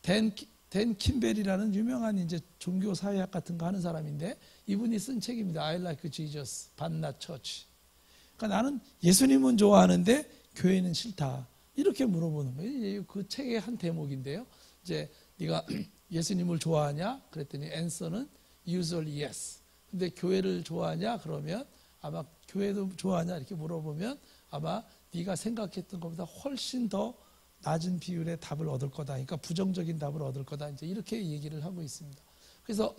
댄 킴벨이라는 유명한 이제 종교 사회학 같은 거 하는 사람인데, 이분이 쓴 책입니다. I like Jesus, but not church. 그러니까 나는 예수님은 좋아하는데 교회는 싫다, 이렇게 물어보는 거예요. 그 책의 한 대목인데요. 이제 네가 예수님을 좋아하냐? 그랬더니 answer는 usually yes. 근데 교회를 좋아하냐? 그러면 아마 교회도 좋아하냐? 이렇게 물어보면 아마 네가 생각했던 것보다 훨씬 더 낮은 비율의 답을 얻을 거다. 그러니까 부정적인 답을 얻을 거다. 이제 이렇게 얘기를 하고 있습니다. 그래서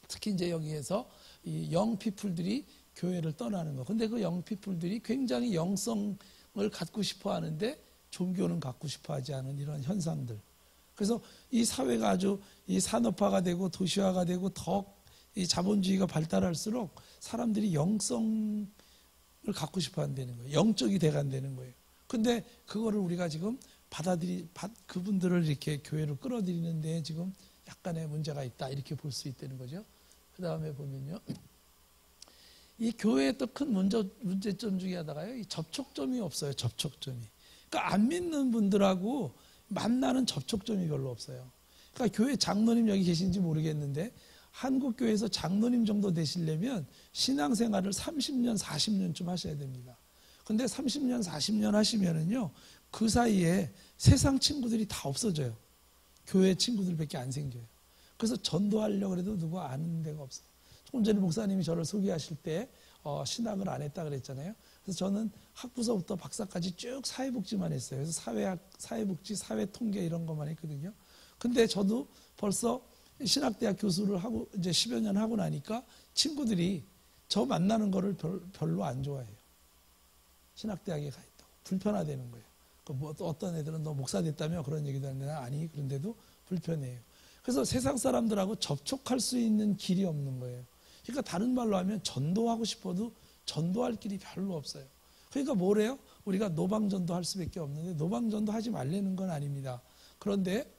특히 이제 여기에서 이 영피플들이 교회를 떠나는 거. 근데 그 영피플들이 굉장히 영성을 갖고 싶어 하는데 종교는 갖고 싶어 하지 않은 이런 현상들. 그래서 이 사회가 아주 이 산업화가 되고 도시화가 되고 더 이 자본주의가 발달할수록 사람들이 영성을 갖고 싶어 한다는 거예요. 영적이 돼간다는 거예요. 근데 그거를 우리가 지금 그분들을 이렇게 교회로 끌어들이는데 지금 약간의 문제가 있다 이렇게 볼 수 있다는 거죠. 그 다음에 보면요, 이 교회의 또 큰 문제점 중에 하나가요, 이 접촉점이 없어요. 접촉점이. 그러니까 안 믿는 분들하고 만나는 접촉점이 별로 없어요. 그러니까 교회 장로님 여기 계신지 모르겠는데 한국 교회에서 장로님 정도 되시려면 신앙생활을 30년, 40년쯤 하셔야 됩니다. 근데 30년, 40년 하시면은요, 그 사이에 세상 친구들이 다 없어져요. 교회 친구들밖에 안 생겨요. 그래서 전도하려고 해도 누구 아는 데가 없어요. 조금 전에 목사님이 저를 소개하실 때 신학을 안 했다 그랬잖아요. 그래서 저는 학부서부터 박사까지 쭉 사회복지만 했어요. 그래서 사회복지, 사회통계 이런 것만 했거든요. 근데 저도 벌써 신학대학 교수를 하고 이제 10여 년 하고 나니까 친구들이 저 만나는 거를 별로 안 좋아해요. 신학대학에 가 있다고. 불편하다는 거예요. 뭐 어떤 애들은 너 목사 됐다며 그런 얘기도 하는데 아니, 그런데도 불편해요. 그래서 세상 사람들하고 접촉할 수 있는 길이 없는 거예요. 그러니까 다른 말로 하면 전도하고 싶어도 전도할 길이 별로 없어요. 그러니까 뭐래요? 우리가 노방전도 할 수밖에 없는데 노방전도 하지 말라는 건 아닙니다. 그런데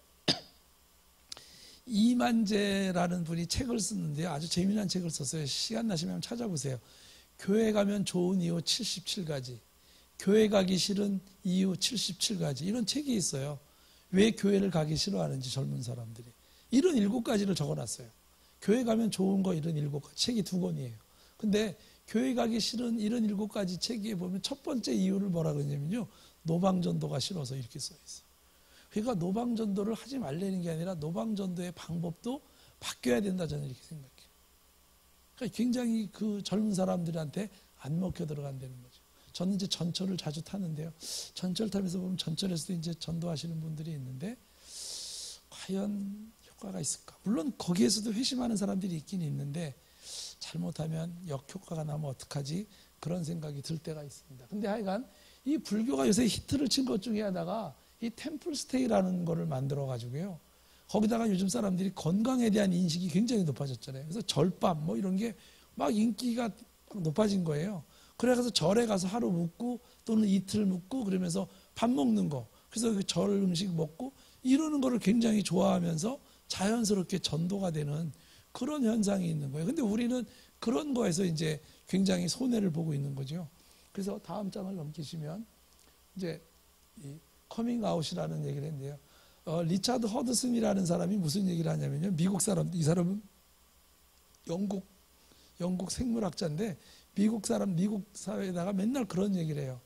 이만재라는 분이 책을 쓰는데요. 아주 재미난 책을 썼어요. 시간 나시면 찾아보세요. 교회 가면 좋은 이유 77가지. 교회 가기 싫은 이유 77가지. 이런 책이 있어요. 왜 교회를 가기 싫어하는지 젊은 사람들이. 이런 7가지를 적어놨어요. 교회 가면 좋은 거 이런 7가지. 책이 2권이에요. 근데 교회 가기 싫은 이런 7가지 책에 보면 첫 번째 이유를 뭐라 그러냐면요, 노방전도가 싫어서 이렇게 써 있어요. 그러니까 노방전도를 하지 말라는 게 아니라 노방전도의 방법도 바뀌어야 된다, 저는 이렇게 생각해요. 그러니까 굉장히 그 젊은 사람들한테 안 먹혀 들어간다는 거죠. 저는 이제 전철을 자주 타는데요. 전철 타면서 보면 전철에서도 이제 전도하시는 분들이 있는데 과연 효과가 있을까? 물론 거기에서도 회심하는 사람들이 있긴 있는데 잘못하면 역효과가 나면 어떡하지? 그런 생각이 들 때가 있습니다. 근데 하여간 이 불교가 요새 히트를 친 것 중에 하나가 이 템플스테이라는 거를 만들어 가지고요. 거기다가 요즘 사람들이 건강에 대한 인식이 굉장히 높아졌잖아요. 그래서 절밥 뭐 이런 게 막 인기가 높아진 거예요. 그래서 절에 가서 하루 묵고 또는 이틀 묵고 그러면서 밥 먹는 거. 그래서 그 절 음식 먹고 이러는 거를 굉장히 좋아하면서 자연스럽게 전도가 되는 그런 현상이 있는 거예요. 근데 우리는 그런 거에서 이제 굉장히 손해를 보고 있는 거죠. 그래서 다음 장을 넘기시면 이제 이 커밍아웃이라는 얘기를 했는데요. 리차드 허드슨이라는 사람이 무슨 얘기를 하냐면요. 미국 사람, 이 사람은 영국 생물학자인데 미국 사회에다가 맨날 그런 얘기를 해요.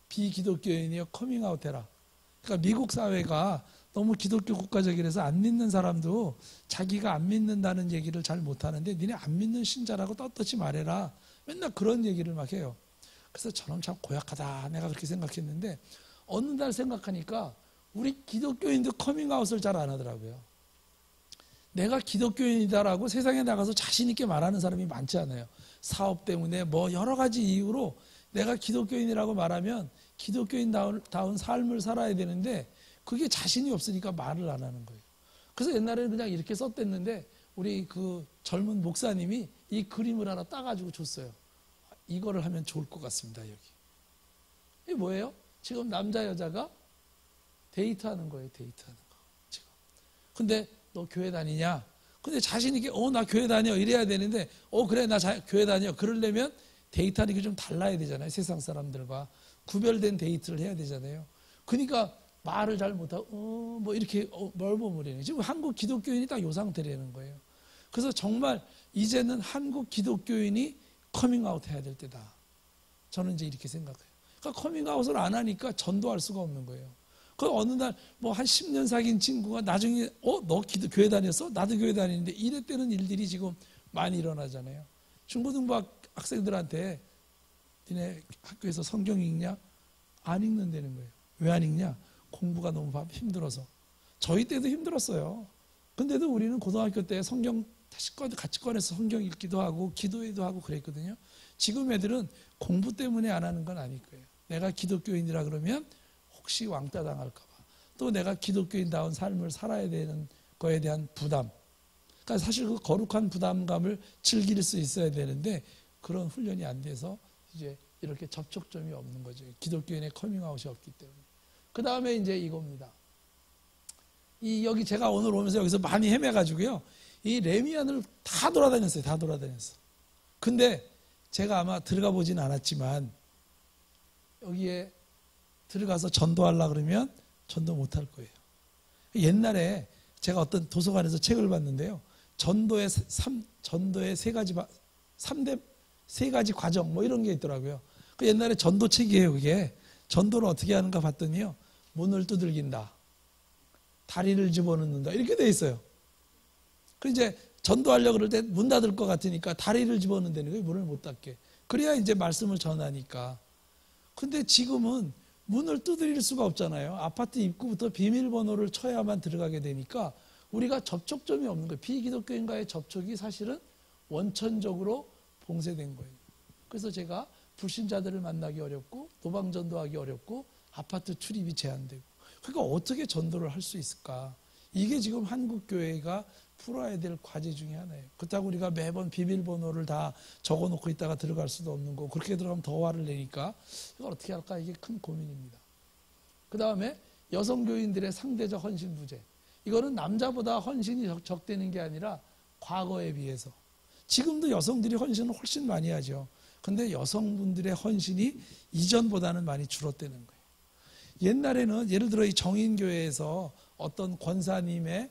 비기독교인이요, 커밍아웃 해라. 그러니까 미국 사회가 너무 기독교 국가적이라서 안 믿는 사람도 자기가 안 믿는다는 얘기를 잘 못하는데 니네 안 믿는 신자라고 떳떳이 말해라. 맨날 그런 얘기를 막 해요. 그래서 저는 참 고약하다, 내가 그렇게 생각했는데 어느 날 생각하니까 우리 기독교인도 커밍아웃을 잘 안 하더라고요. 내가 기독교인이다라고 세상에 나가서 자신 있게 말하는 사람이 많지 않아요. 사업 때문에 뭐 여러 가지 이유로 내가 기독교인이라고 말하면 기독교인다운 삶을 살아야 되는데 그게 자신이 없으니까 말을 안 하는 거예요. 그래서 옛날에는 그냥 이렇게 썼댔는데 우리 그 젊은 목사님이 이 그림을 하나 따가지고 줬어요. 이거를 하면 좋을 것 같습니다. 여기. 이게 뭐예요? 지금 남자 여자가 데이트하는 거예요. 데이트하는 거. 지금. 근데 너 교회 다니냐? 근데 자신 있게 나 교회 다녀 이래야 되는데 그래 나 교회 다녀 그러려면 데이트하는 게 좀 달라야 되잖아요. 세상 사람들과 구별된 데이트를 해야 되잖아요. 그러니까 말을 잘 못하고 뭐 이렇게 멀버무리는 지금 한국 기독교인이 딱 요 상태라는 거예요. 그래서 정말 이제는 한국 기독교인이 커밍아웃 해야 될 때다. 저는 이제 이렇게 생각해요. 그러니까 커밍아웃을 안 하니까 전도할 수가 없는 거예요. 그 어느 날 뭐 한 10년 사귄 친구가 나중에 너 교회 다녔어? 나도 교회 다니는데 이랬다는 일들이 지금 많이 일어나잖아요. 중고등부 학생들한테 니네 학교에서 성경 읽냐? 안 읽는다는 거예요. 왜 안 읽냐? 공부가 너무 힘들어서. 저희 때도 힘들었어요. 근데도 우리는 고등학교 때 성경 같이 꺼내서 성경 읽기도 하고 기도회도 하고 그랬거든요. 지금 애들은 공부 때문에 안 하는 건 아닐 거예요. 내가 기독교인이라 그러면 혹시 왕따 당할까 봐. 또 내가 기독교인다운 삶을 살아야 되는 거에 대한 부담. 그러니까 사실 그 거룩한 부담감을 즐길 수 있어야 되는데 그런 훈련이 안 돼서 이제 이렇게 접촉점이 없는 거죠. 기독교인의 커밍아웃이 없기 때문에. 그 다음에 이제 이겁니다. 여기 제가 오늘 오면서 여기서 많이 헤매가지고요. 이 레미안을 다 돌아다녔어요. 다 돌아다녔어. 근데 제가 아마 들어가 보진 않았지만 여기에 들어가서 전도하려고 그러면 전도 못 할 거예요. 옛날에 제가 어떤 도서관에서 책을 봤는데요. 전도의 세 가지 과정 뭐 이런 게 있더라고요. 그 옛날에 전도 책이에요. 그게 전도를 어떻게 하는가 봤더니요. 문을 두들긴다. 다리를 집어넣는다. 이렇게 돼 있어요. 그 이제 전도하려고 그럴 때 문 닫을 것 같으니까 다리를 집어넣는다는 거예요. 문을 못 닫게. 그래야 이제 말씀을 전하니까. 근데 지금은 문을 두드릴 수가 없잖아요. 아파트 입구부터 비밀번호를 쳐야만 들어가게 되니까 우리가 접촉점이 없는 거예요. 비기독교인과의 접촉이 사실은 원천적으로 봉쇄된 거예요. 그래서 제가 불신자들을 만나기 어렵고 도방전도하기 어렵고 아파트 출입이 제한되고 그러니까 어떻게 전도를 할 수 있을까? 이게 지금 한국교회가 풀어야 될 과제 중에 하나예요. 그렇다고 우리가 매번 비밀번호를 다 적어놓고 있다가 들어갈 수도 없는 거고 그렇게 들어가면 더 화를 내니까 이걸 어떻게 할까? 이게 큰 고민입니다. 그 다음에 여성교인들의 상대적 헌신 부재. 이거는 남자보다 헌신이 적대는 게 아니라 과거에 비해서. 지금도 여성들이 헌신을 훨씬 많이 하죠. 근데 여성분들의 헌신이 이전보다는 많이 줄어드는 거예요. 옛날에는 예를 들어 이 정인교회에서 어떤 권사님의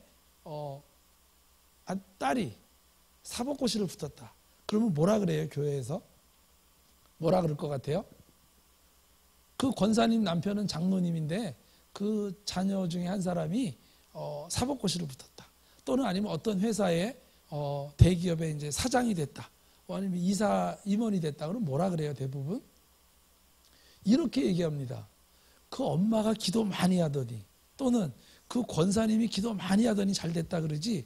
딸이 사법고시를 붙었다. 그러면 뭐라 그래요? 교회에서? 뭐라 그럴 것 같아요? 그 권사님 남편은 장로님인데 그 자녀 중에 한 사람이 사법고시를 붙었다. 또는 아니면 어떤 회사의 대기업의 이제 사장이 됐다. 아니면 임원이 됐다. 그럼 뭐라 그래요? 대부분? 이렇게 얘기합니다. 그 엄마가 기도 많이 하더니 또는 그 권사님이 기도 많이 하더니 잘 됐다 그러지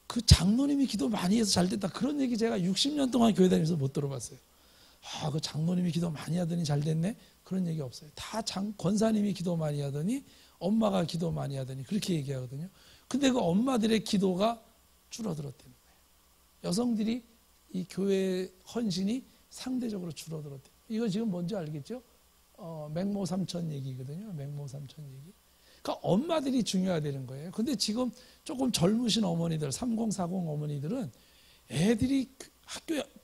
그 장로님이 기도 많이 해서 잘 됐다. 그런 얘기 제가 60년 동안 교회 다니면서 못 들어봤어요. 그 장로님이 기도 많이 하더니 잘 됐네? 그런 얘기 없어요. 다 권사님이 기도 많이 하더니 엄마가 기도 많이 하더니 그렇게 얘기하거든요. 근데 그 엄마들의 기도가 줄어들었다는 거예요. 여성들이 이 교회 헌신이 상대적으로 줄어들었대요. 이거 지금 뭔지 알겠죠? 맹모삼천 얘기거든요. 맹모삼천 얘기. 그러니까 엄마들이 중요하다는 거예요. 근데 지금 조금 젊으신 어머니들, 30, 40 어머니들은 애들이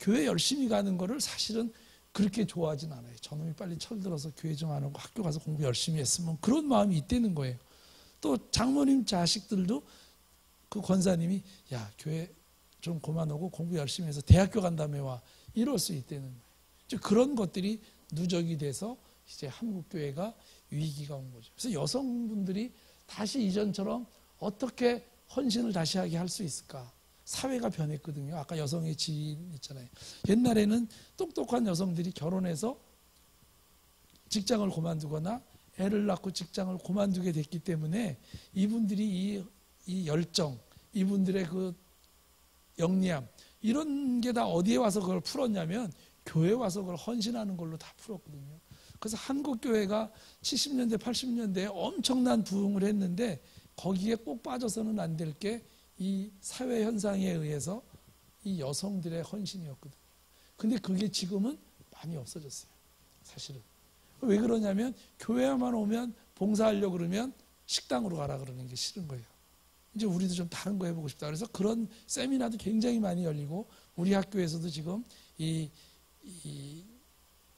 교회 열심히 가는 거를 사실은 그렇게 좋아하진 않아요. 저놈이 빨리 철들어서 교회 좀 안 오고 학교 가서 공부 열심히 했으면 그런 마음이 있다는 거예요. 또 장모님 자식들도 그 권사님이 야 교회 좀 그만 오고 공부 열심히 해서 대학교 간다며 와 이럴 수 있다는 거예요. 그런 것들이 누적이 돼서 이제 한국교회가 위기가 온 거죠. 그래서 여성분들이 다시 이전처럼 어떻게 헌신을 다시 하게 할 수 있을까? 사회가 변했거든요. 아까 여성의 지인 있잖아요. 옛날에는 똑똑한 여성들이 결혼해서 직장을 그만두거나 애를 낳고 직장을 그만두게 됐기 때문에 이분들이 이 열정, 이분들의 그 영리함 이런 게 다 어디에 와서 그걸 풀었냐면 교회에 와서 그걸 헌신하는 걸로 다 풀었거든요. 그래서 한국교회가 70년대, 80년대에 엄청난 부흥을 했는데 거기에 꼭 빠져서는 안 될 게 이 사회 현상에 의해서 이 여성들의 헌신이었거든요. 근데 그게 지금은 많이 없어졌어요. 사실은. 왜 그러냐면 교회에만 오면 봉사하려고 그러면 식당으로 가라 그러는 게 싫은 거예요. 이제 우리도 좀 다른 거 해보고 싶다. 그래서 그런 세미나도 굉장히 많이 열리고 우리 학교에서도 지금 이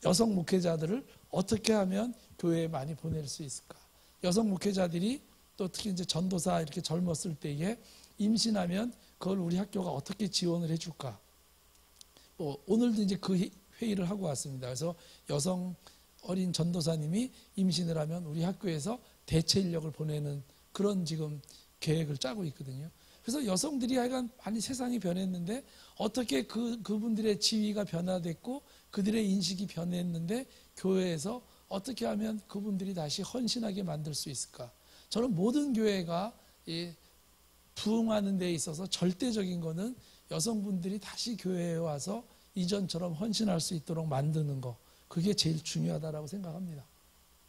여성 목회자들을 어떻게 하면 교회에 많이 보낼 수 있을까? 여성 목회자들이 또 특히 이제 전도사 이렇게 젊었을 때에 임신하면 그걸 우리 학교가 어떻게 지원을 해줄까? 오늘도 이제 그 회의를 하고 왔습니다. 그래서 여성 어린 전도사님이 임신을 하면 우리 학교에서 대체 인력을 보내는 그런 지금 계획을 짜고 있거든요. 그래서 여성들이 하여간 많이 세상이 변했는데 어떻게 그분들의 지위가 변화됐고 그들의 인식이 변했는데 교회에서 어떻게 하면 그분들이 다시 헌신하게 만들 수 있을까? 저는 모든 교회가 부흥하는 데 있어서 절대적인 거는 여성분들이 다시 교회에 와서 이전처럼 헌신할 수 있도록 만드는 거 그게 제일 중요하다라고 생각합니다.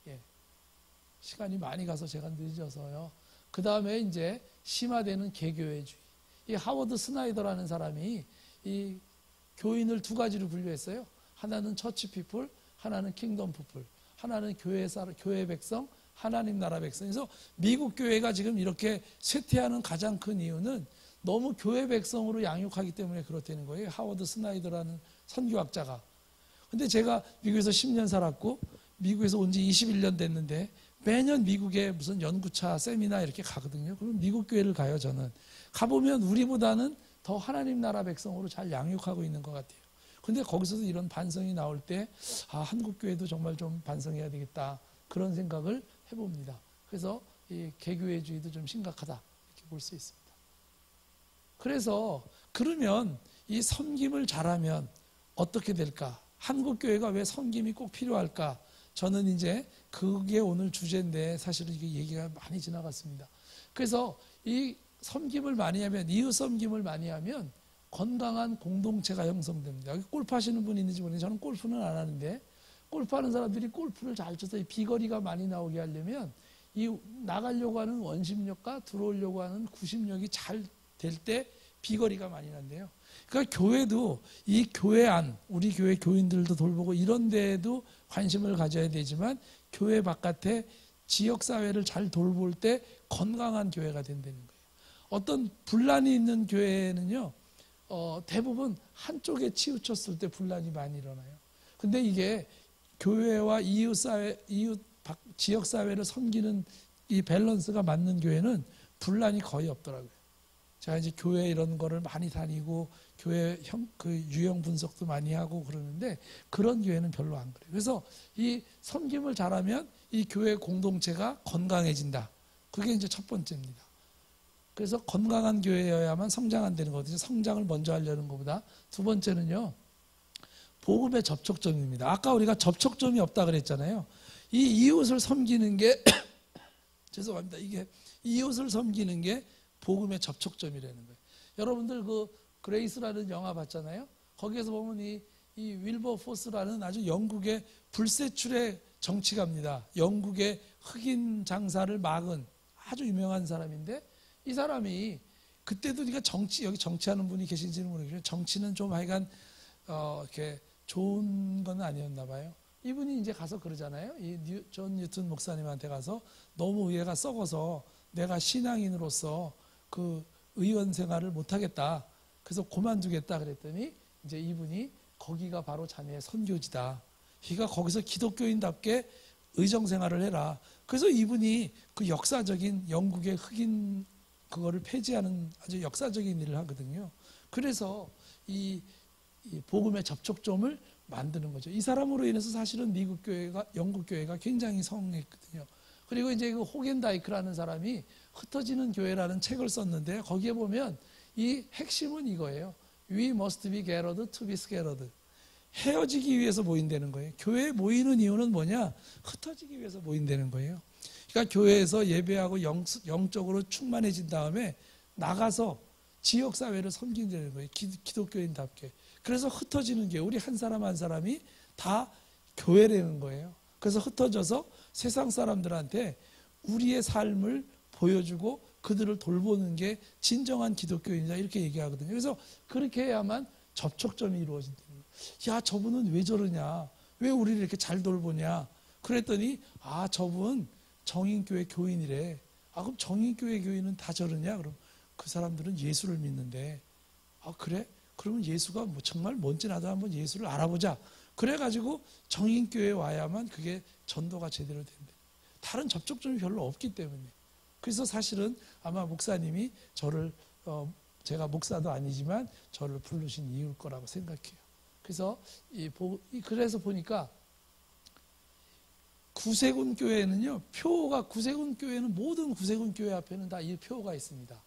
예. 시간이 많이 가서 제가 늦어서요. 그 다음에 이제 심화되는 개교회주의. 이 하워드 스나이더라는 사람이 이 교인을 두 가지로 분류했어요. 하나는 처치 피플, 하나는 킹덤 피플, 하나는 교회 백성, 하나님 나라 백성. 그래서 미국 교회가 지금 이렇게 쇠퇴하는 가장 큰 이유는 너무 교회 백성으로 양육하기 때문에 그렇다는 거예요. 하워드 스나이더라는 선교학자가. 근데 제가 미국에서 10년 살았고 미국에서 온 지 21년 됐는데 매년 미국에 무슨 연구차 세미나 이렇게 가거든요. 그럼 미국 교회를 가요. 저는 가보면 우리보다는 더 하나님 나라 백성으로 잘 양육하고 있는 것 같아요. 근데 거기서도 이런 반성이 나올 때 한국 교회도 정말 좀 반성해야 되겠다, 그런 생각을 해봅니다. 그래서 이 개교회주의도 좀 심각하다, 이렇게 볼 수 있습니다. 그래서 그러면 이 섬김을 잘하면 어떻게 될까? 한국 교회가 왜 섬김이 꼭 필요할까? 저는 이제 그게 오늘 주제인데 사실은 이게 얘기가 많이 지나갔습니다. 그래서 이 섬김을 많이 하면, 이웃 섬김을 많이 하면 건강한 공동체가 형성됩니다. 여기 골프 하시는 분이 있는지 모르겠는데 저는 골프는 안 하는데, 골프하는 사람들이 골프를 잘 쳐서 이 비거리가 많이 나오게 하려면 이 나가려고 하는 원심력과 들어오려고 하는 구심력이 잘 될 때 비거리가 많이 난대요. 그러니까 교회도 이 교회 안, 우리 교회 교인들도 돌보고 이런 데에도 관심을 가져야 되지만 교회 바깥에 지역사회를 잘 돌볼 때 건강한 교회가 된다는 거예요. 어떤 분란이 있는 교회는요, 대부분 한쪽에 치우쳤을 때 분란이 많이 일어나요. 근데 이게 교회와 지역사회를 섬기는 이 밸런스가 맞는 교회는 분란이 거의 없더라고요. 제가 이제 교회 이런 거를 많이 다니고 교회 그 유형 분석도 많이 하고 그러는데 그런 교회는 별로 안 그래요. 그래서 이 섬김을 잘하면 이 교회 공동체가 건강해진다. 그게 이제 첫 번째입니다. 그래서 건강한 교회여야만 성장한다는 거거든요. 성장을 먼저 하려는 것보다. 두 번째는요, 복음의 접촉점입니다. 아까 우리가 접촉점이 없다 그랬잖아요. 이 이웃을 섬기는 게 죄송합니다. 이게 이웃을 섬기는 게 복음의 접촉점이라는 거예요. 여러분들 그 그레이스라는 영화 봤잖아요. 거기에서 보면 이 윌버포스라는 아주 영국의 불세출의 정치가입니다. 영국의 흑인 장사를 막은 아주 유명한 사람인데, 이 사람이 그때도 우리가 여기 정치하는 분이 계신지는 모르겠지만 정치는 좀 하여간 이렇게 좋은 건 아니었나 봐요. 이분이 이제 가서 그러잖아요. 존 뉴턴 목사님한테 가서 너무 의회가 썩어서 내가 신앙인으로서 그 의원 생활을 못하겠다, 그래서 그만두겠다 그랬더니 이제 이분이 거기가 바로 자네의 선교지다. 그러니까 거기서 기독교인답게 의정 생활을 해라. 그래서 이분이 그 역사적인 영국의 흑인 그거를 폐지하는 아주 역사적인 일을 하거든요. 그래서 이 복음의 접촉점을 만드는 거죠. 이 사람으로 인해서 사실은 미국 교회가, 영국 교회가 굉장히 성했거든요. 그리고 이제 그 호겐다이크라는 사람이 흩어지는 교회라는 책을 썼는데 거기에 보면 이 핵심은 이거예요. We must be gathered to be scattered. 헤어지기 위해서 모인다는 거예요. 교회에 모이는 이유는 뭐냐? 흩어지기 위해서 모인다는 거예요. 그러니까 교회에서 예배하고 영적으로 충만해진 다음에 나가서 지역사회를 섬긴다는 거예요. 기독교인답게. 그래서 흩어지는 게 우리 한 사람 한 사람이 다 교회라는 거예요. 그래서 흩어져서 세상 사람들한테 우리의 삶을 보여주고 그들을 돌보는 게 진정한 기독교인이다, 이렇게 얘기하거든요. 그래서 그렇게 해야만 접촉점이 이루어진다는 거예요. 야, 저분은 왜 저러냐? 왜 우리를 이렇게 잘 돌보냐? 그랬더니 저분 정인교회 교인이래. 그럼 정인교회 교인은 다 저러냐? 그럼 그 사람들은 예수를 믿는데. 그래? 그러면 예수가 뭐 정말 뭔지 나도 한번 예수를 알아보자. 그래가지고 정인교회에 와야만 그게 전도가 제대로 된다. 다른 접촉점이 별로 없기 때문에. 그래서 사실은 아마 목사님이 저를 제가 목사도 아니지만 저를 부르신 이유일 거라고 생각해요. 그래서 그래서 보니까 구세군 교회는요, 구세군 교회는 모든 구세군 교회 앞에는 다 이 표가 있습니다.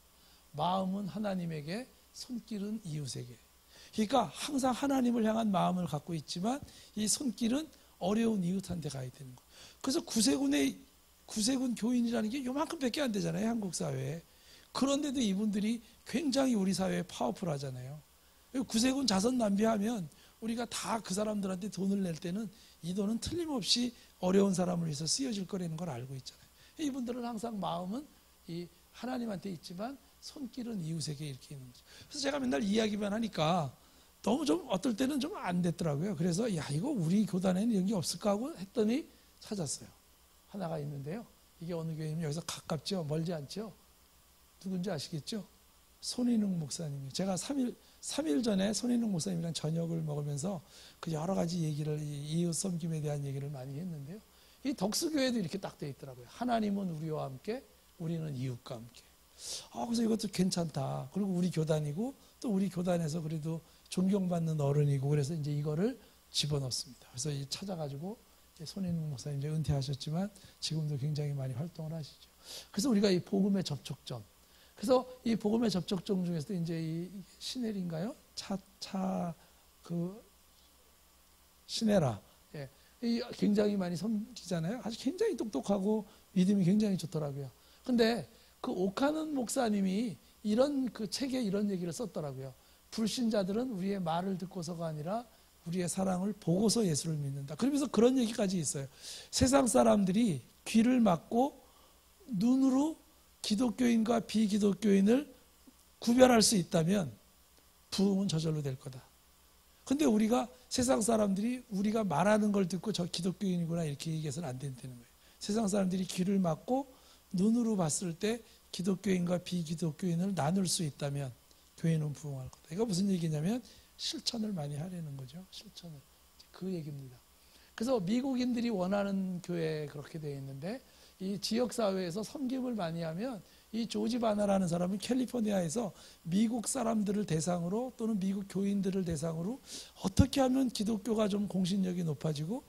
마음은 하나님에게, 손길은 이웃에게. 그러니까 항상 하나님을 향한 마음을 갖고 있지만 이 손길은 어려운 이웃한테 가야 되는 거예요. 그래서 구세군 교인이라는 게 요만큼밖에 안 되잖아요, 한국 사회에. 그런데도 이분들이 굉장히 우리 사회에 파워풀하잖아요. 구세군 자선 낭비하면 우리가 다 그 사람들한테 돈을 낼 때는 이 돈은 틀림없이 어려운 사람을 위해서 쓰여질 거라는 걸 알고 있잖아요. 이분들은 항상 마음은 이 하나님한테 있지만 손길은 이웃에게 이렇게 있는 거죠. 그래서 제가 맨날 이야기만 하니까 너무 좀 어떨 때는 좀 안 됐더라고요. 그래서 야, 이거 우리 교단에는 이런 게 없을까 하고 했더니 찾았어요. 하나가 있는데요. 이게 어느 교회냐면 여기서 가깝죠. 멀지 않죠. 누군지 아시겠죠? 손인웅 목사님이에요. 제가 3일 전에 손인웅 목사님이랑 저녁을 먹으면서 그 여러 가지 얘기를, 이웃 섬김에 대한 얘기를 많이 했는데요. 이 덕수교회도 이렇게 딱 돼 있더라고요. 하나님은 우리와 함께, 우리는 이웃과 함께. 그래서 이것도 괜찮다. 그리고 우리 교단이고 또 우리 교단에서 그래도 존경받는 어른이고 그래서 이제 이거를 집어넣습니다. 그래서 찾아가지고 손인웅 목사님 이제 은퇴하셨지만 지금도 굉장히 많이 활동을 하시죠. 그래서 우리가 이 복음의 접촉점. 그래서 이 복음의 접촉점 중에서도 이제 이 시넬인가요? 시네라. 예. 굉장히 많이 섬기잖아요. 아주 굉장히 똑똑하고 믿음이 굉장히 좋더라고요. 근데 그 오카는 목사님이 이런 그 책에 이런 얘기를 썼더라고요. 불신자들은 우리의 말을 듣고서가 아니라 우리의 사랑을 보고서 예수를 믿는다. 그러면서 그런 얘기까지 있어요. 세상 사람들이 귀를 막고 눈으로 기독교인과 비기독교인을 구별할 수 있다면 부흥은 저절로 될 거다. 근데 우리가 세상 사람들이 우리가 말하는 걸 듣고 저 기독교인이구나 이렇게 얘기해서는 안 된다는 거예요. 세상 사람들이 귀를 막고 눈으로 봤을 때 기독교인과 비기독교인을 나눌 수 있다면 교회는 부흥할 거다. 이거 무슨 얘기냐면 실천을 많이 하려는 거죠. 실천을. 그 얘기입니다. 그래서 미국인들이 원하는 교회에 그렇게 되어 있는데 이 지역사회에서 섬김을 많이 하면 이 조지 바나라는 사람은 캘리포니아에서 미국 사람들을 대상으로 또는 미국 교인들을 대상으로 어떻게 하면 기독교가 좀 공신력이 높아지고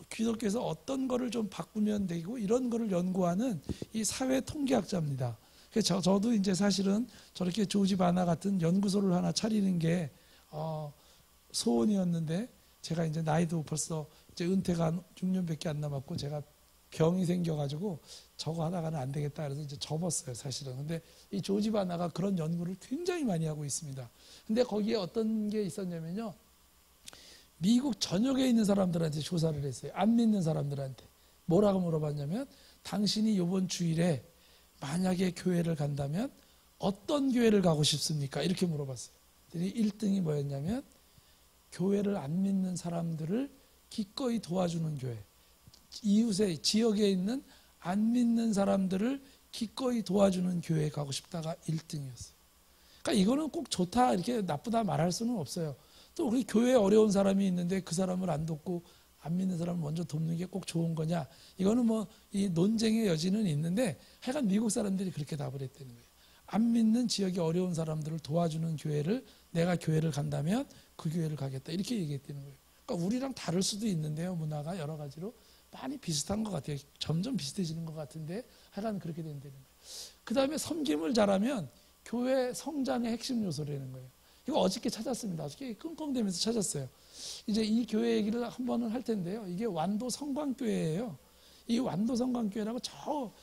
기독교에서 어떤 거를 좀 바꾸면 되고 이런 거를 연구하는 이 사회 통계학자입니다. 그래서 저도 이제 사실은 저렇게 조지 바나 같은 연구소를 하나 차리는 게 소원이었는데 제가 이제 나이도 벌써 이제 은퇴가 6년밖에 안 남았고 제가 병이 생겨가지고 저거 하다가는 안 되겠다 그래서 이제 접었어요 사실은. 근데 이 조지 바나가 그런 연구를 굉장히 많이 하고 있습니다. 근데 거기에 어떤 게 있었냐면요. 미국 전역에 있는 사람들한테 조사를 했어요. 안 믿는 사람들한테. 뭐라고 물어봤냐면 당신이 이번 주일에 만약에 교회를 간다면 어떤 교회를 가고 싶습니까? 이렇게 물어봤어요. 1등이 뭐였냐면 교회를 안 믿는 사람들을 기꺼이 도와주는 교회. 이웃의 지역에 있는 안 믿는 사람들을 기꺼이 도와주는 교회에 가고 싶다가 1등이었어요. 그러니까 이거는 꼭 좋다 이렇게 나쁘다 말할 수는 없어요. 또 우리 교회에 어려운 사람이 있는데 그 사람을 안 돕고 안 믿는 사람을 먼저 돕는 게 꼭 좋은 거냐? 이거는 뭐 이 논쟁의 여지는 있는데 하여간 미국 사람들이 그렇게 답을 했다는 거예요. 안 믿는 지역의 어려운 사람들을 도와주는 교회를 내가 교회를 간다면 그 교회를 가겠다 이렇게 얘기했다는 거예요. 그러니까 우리랑 다를 수도 있는데요. 문화가 여러 가지로 많이 비슷한 것 같아요. 점점 비슷해지는 것 같은데 하여간 그렇게 된다는 거예요. 그 다음에 섬김을 잘하면 교회 성장의 핵심 요소라는 거예요. 이거 어저께 찾았습니다. 어저께 끙끙대면서 찾았어요. 이제 이 교회 얘기를 한 번은 할 텐데요. 이게 완도 성광교회예요. 이 완도 성광교회라고 저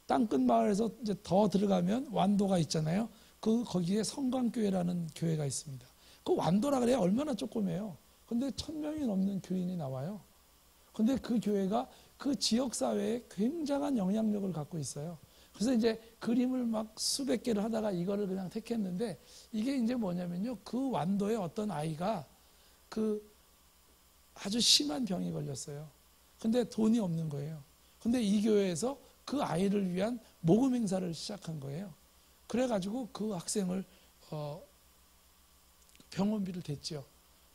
땅끝 마을에서 이제 더 들어가면 완도가 있잖아요. 거기에 성광교회라는 교회가 있습니다. 그 완도라 그래야 얼마나 조그매요. 근데 1000명이 넘는 교인이 나와요. 근데 그 교회가 그 지역사회에 굉장한 영향력을 갖고 있어요. 그래서 이제 그림을 막 수백 개를 하다가 이거를 그냥 택했는데 이게 이제 뭐냐면요. 그 완도에 어떤 아이가 그 아주 심한 병이 걸렸어요. 근데 돈이 없는 거예요. 근데 이 교회에서 그 아이를 위한 모금 행사를 시작한 거예요. 그래가지고 그 학생을 병원비를 댔죠.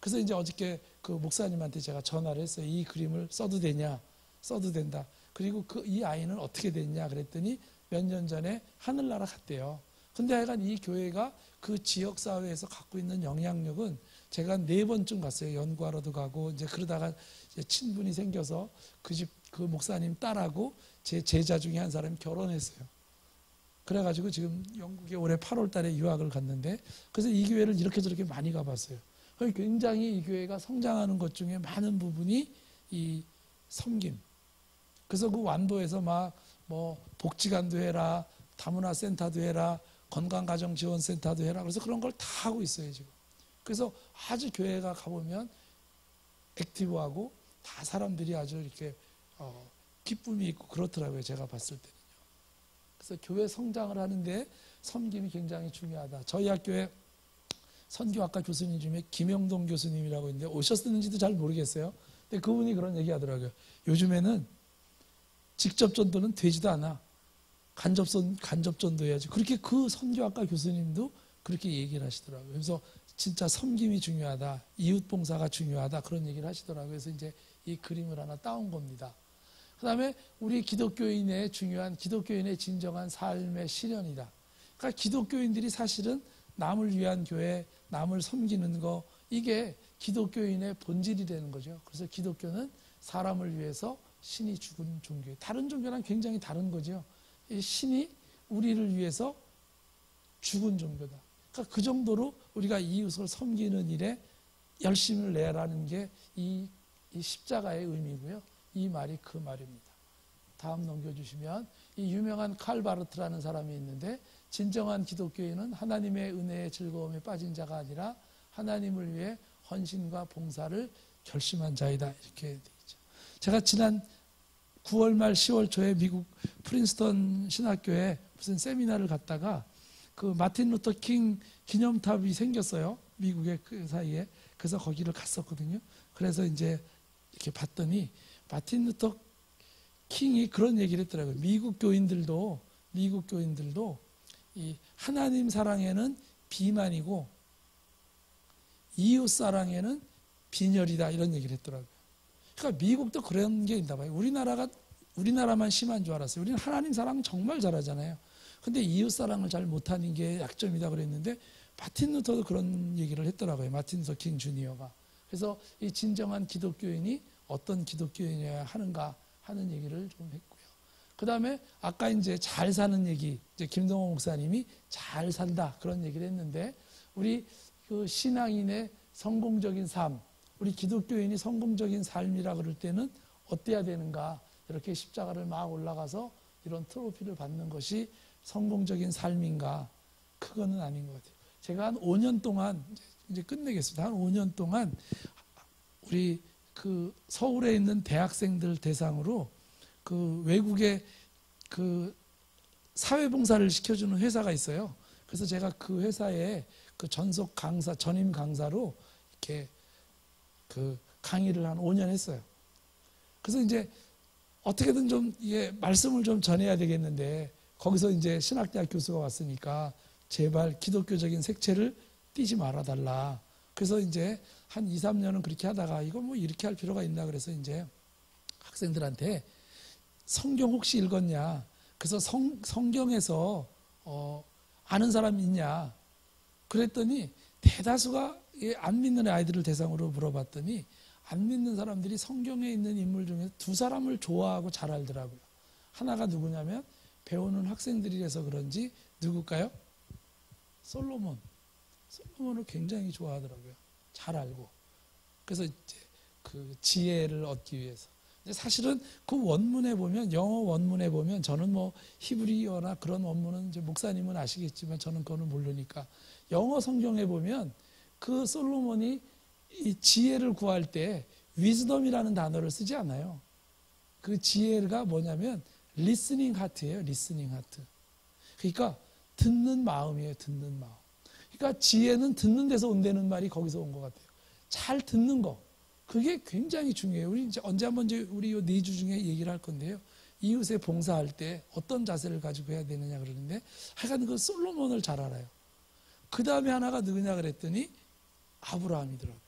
그래서 이제 어저께 그 목사님한테 제가 전화를 했어요. 이 그림을 써도 되냐? 써도 된다. 그리고 이 아이는 어떻게 됐냐? 그랬더니 몇 년 전에 하늘나라 갔대요. 근데 하여간 이 교회가 그 지역사회에서 갖고 있는 영향력은 제가 4번쯤 갔어요. 연구하러도 가고, 이제 그러다가 이제 친분이 생겨서 그 목사님 딸하고 제 제자 중에 한 사람이 결혼했어요. 그래가지고 지금 영국에 올해 8월 달에 유학을 갔는데, 그래서 이 교회를 이렇게 저렇게 많이 가봤어요. 굉장히 이 교회가 성장하는 것 중에 많은 부분이 이 섬김. 그래서 그 완도에서 막 뭐 복지관도 해라, 다문화 센터도 해라, 건강가정지원센터도 해라. 그래서 그런 걸 다 하고 있어요, 지금. 그래서 아주 교회가 가보면 액티브하고 다 사람들이 아주 이렇게 기쁨이 있고 그렇더라고요, 제가 봤을 때는요. 그래서 교회 성장을 하는데 섬김이 굉장히 중요하다. 저희 학교에 선교학과 교수님 중에 김영동 교수님이라고 있는데 오셨는지도 잘 모르겠어요. 근데 그분이 그런 얘기 하더라고요. 요즘에는 직접 전도는 되지도 않아. 간접 전도해야지. 그렇게 그 선교학과 교수님도 그렇게 얘기를 하시더라고요. 그래서 진짜 섬김이 중요하다. 이웃 봉사가 중요하다. 그런 얘기를 하시더라고요. 그래서 이제 이 그림을 하나 따온 겁니다. 그 다음에 우리 기독교인의 중요한 기독교인의 진정한 삶의 실현이다. 그러니까 기독교인들이 사실은 남을 위한 교회, 남을 섬기는 거, 이게 기독교인의 본질이 되는 거죠. 그래서 기독교는 사람을 위해서 신이 죽은 종교예요. 다른 종교랑 굉장히 다른 거죠. 이 신이 우리를 위해서 죽은 종교다. 그러니까 그 정도로 우리가 이웃을 섬기는 일에 열심을 내라는 게 이 십자가의 의미고요. 이 말이 그 말입니다. 다음 넘겨주시면 이 유명한 칼 바르트라는 사람이 있는데 진정한 기독교인은 하나님의 은혜의 즐거움에 빠진 자가 아니라 하나님을 위해 헌신과 봉사를 결심한 자이다. 이렇게 되어 있죠. 제가 지난 9월 말 10월 초에 미국 프린스턴 신학교에 무슨 세미나를 갔다가 그 마틴 루터 킹 기념탑이 생겼어요. 미국의 그 사이에. 그래서 거기를 갔었거든요. 그래서 이제 이렇게 봤더니 마틴 루터 킹이 그런 얘기를 했더라고요. 미국 교인들도 이 하나님 사랑에는 비만이고 이웃 사랑에는 빈혈이다. 이런 얘기를 했더라고요. 그러니까 미국도 그런 게 있나 봐요. 우리나라만 심한 줄 알았어요. 우리는 하나님 사랑 정말 잘하잖아요. 근데 이웃 사랑을 잘 못하는 게 약점이다 그랬는데 마틴 루터도 그런 얘기를 했더라고요. 마틴 루터 킹 주니어가. 그래서 이 진정한 기독교인이 어떤 기독교인이어야 하는가 하는 얘기를 좀 했고요. 그 다음에 아까 이제 잘 사는 얘기, 이제 김동호 목사님이 잘 산다 그런 얘기를 했는데 우리 그 신앙인의 성공적인 삶, 우리 기독교인이 성공적인 삶이라 그럴 때는 어때야 되는가? 이렇게 십자가를 막 올라가서 이런 트로피를 받는 것이 성공적인 삶인가? 그거는 아닌 것 같아요. 제가 한 5년 동안 이제 끝내겠습니다. 한 5년 동안 우리 그 서울에 있는 대학생들 대상으로 그 외국에 그 사회봉사를 시켜주는 회사가 있어요. 그래서 제가 그 회사에 그 전속 강사, 전임 강사로 이렇게 그 강의를 한 5년 했어요. 그래서 이제 어떻게든 좀 이게 말씀을 좀 전해야 되겠는데 거기서 이제 신학대학 교수가 왔으니까 제발 기독교적인 색채를 띠지 말아달라. 그래서 이제 한 2, 3년은 그렇게 하다가 이거 뭐 이렇게 할 필요가 있나 그래서 이제 학생들한테 성경 혹시 읽었냐? 그래서 성경에서 아는 사람 있냐? 그랬더니 대다수가 안 믿는 아이들을 대상으로 물어봤더니 안 믿는 사람들이 성경에 있는 인물 중에 두 사람을 좋아하고 잘 알더라고요. 하나가 누구냐면 배우는 학생들이라서 그런지 누굴까요? 솔로몬을 굉장히 좋아하더라고요. 잘 알고. 그래서 이제 그 지혜를 얻기 위해서. 사실은 그 원문에 보면, 영어 원문에 보면, 저는 뭐 히브리어나 그런 원문은 이제 목사님은 아시겠지만 저는 그거는 모르니까 영어 성경에 보면 그 솔로몬이 이 지혜를 구할 때 위즈덤이라는 단어를 쓰지 않아요. 그 지혜가 뭐냐면 리스닝 하트예요. 리스닝 하트. 그러니까 듣는 마음이에요. 듣는 마음. 그러니까 지혜는 듣는 데서 온다는 말이 거기서 온 것 같아요. 잘 듣는 거. 그게 굉장히 중요해요. 우리 이제 언제 한번 이제 우리 요 4주 중에 얘기를 할 건데요. 이웃에 봉사할 때 어떤 자세를 가지고 해야 되느냐 그러는데 하여간 그 솔로몬을 잘 알아요. 그 다음에 하나가 누구냐 그랬더니 아브라함이더라고요.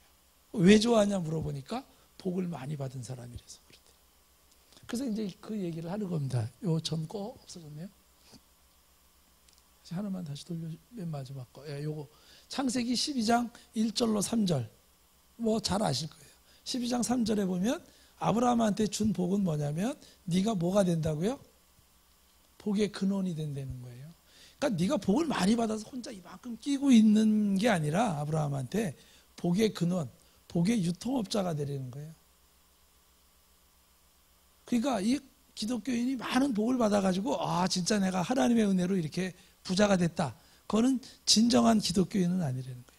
왜 좋아하냐 물어보니까 복을 많이 받은 사람이라서 그랬대요. 그래서 이제 그 얘기를 하는 겁니다. 요 전 거 없어졌네요. 하나만 다시 돌려, 맨 마지막 거. 예, 요거 창세기 12장 1절로 3절. 뭐 잘 아실 거예요. 12장 3절에 보면 아브라함한테 준 복은 뭐냐면 네가 뭐가 된다고요? 복의 근원이 된다는 거예요. 그러니까 네가 복을 많이 받아서 혼자 이만큼 끼고 있는 게 아니라 아브라함한테 복의 근원, 복의 유통업자가 되려는 거예요. 그러니까 이 기독교인이 많은 복을 받아가지고 아 진짜 내가 하나님의 은혜로 이렇게 부자가 됐다. 그거는 진정한 기독교인은 아니라는 거예요.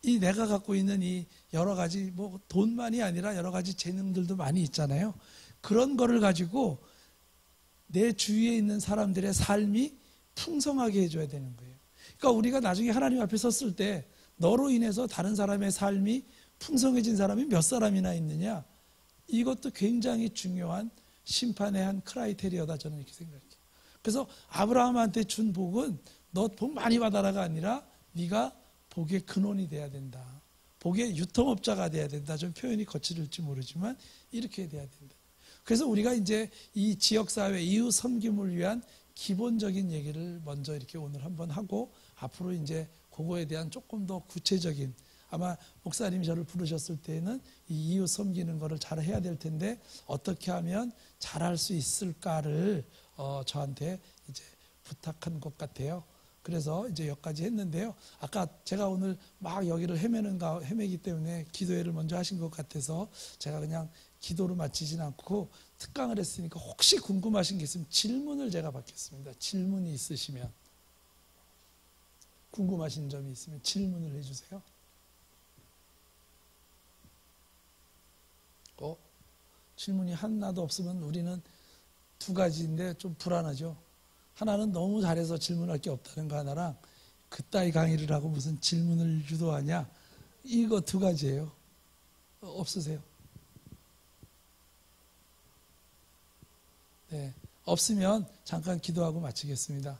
이 내가 갖고 있는 이 여러 가지 뭐 돈만이 아니라 여러 가지 재능들도 많이 있잖아요. 그런 거를 가지고 내 주위에 있는 사람들의 삶이 풍성하게 해줘야 되는 거예요. 그러니까 우리가 나중에 하나님 앞에 섰을 때 너로 인해서 다른 사람의 삶이 풍성해진 사람이 몇 사람이나 있느냐? 이것도 굉장히 중요한 심판의 한 크라이테리어다, 저는 이렇게 생각해요. 그래서 아브라함한테 준 복은 너 복 많이 받아라가 아니라 네가 복의 근원이 돼야 된다. 복의 유통업자가 돼야 된다. 좀 표현이 거칠을지 모르지만 이렇게 돼야 된다. 그래서 우리가 이제 이 지역사회 이웃 섬김을 위한 기본적인 얘기를 먼저 이렇게 오늘 한번 하고, 앞으로 이제 그거에 대한 조금 더 구체적인, 아마 목사님이 저를 부르셨을 때는 이 이웃 섬기는 거를 잘 해야 될 텐데 어떻게 하면 잘할 수 있을까를 저한테 이제 부탁한 것 같아요. 그래서 이제 여기까지 했는데요. 아까 제가 오늘 막 여기를 헤매기 때문에 기도회를 먼저 하신 것 같아서 제가 그냥 기도로 마치진 않고 특강을 했으니까 혹시 궁금하신 게 있으면 질문을 제가 받겠습니다. 질문이 있으시면, 궁금하신 점이 있으면 질문을 해주세요. 질문이 하나도 없으면 우리는 두 가지인데 좀 불안하죠. 하나는 너무 잘해서 질문할 게 없다는 거 하나랑, 그따위 강의를 하고 무슨 질문을 유도하냐, 이거 두 가지예요. 없으세요? 네, 없으면 잠깐 기도하고 마치겠습니다.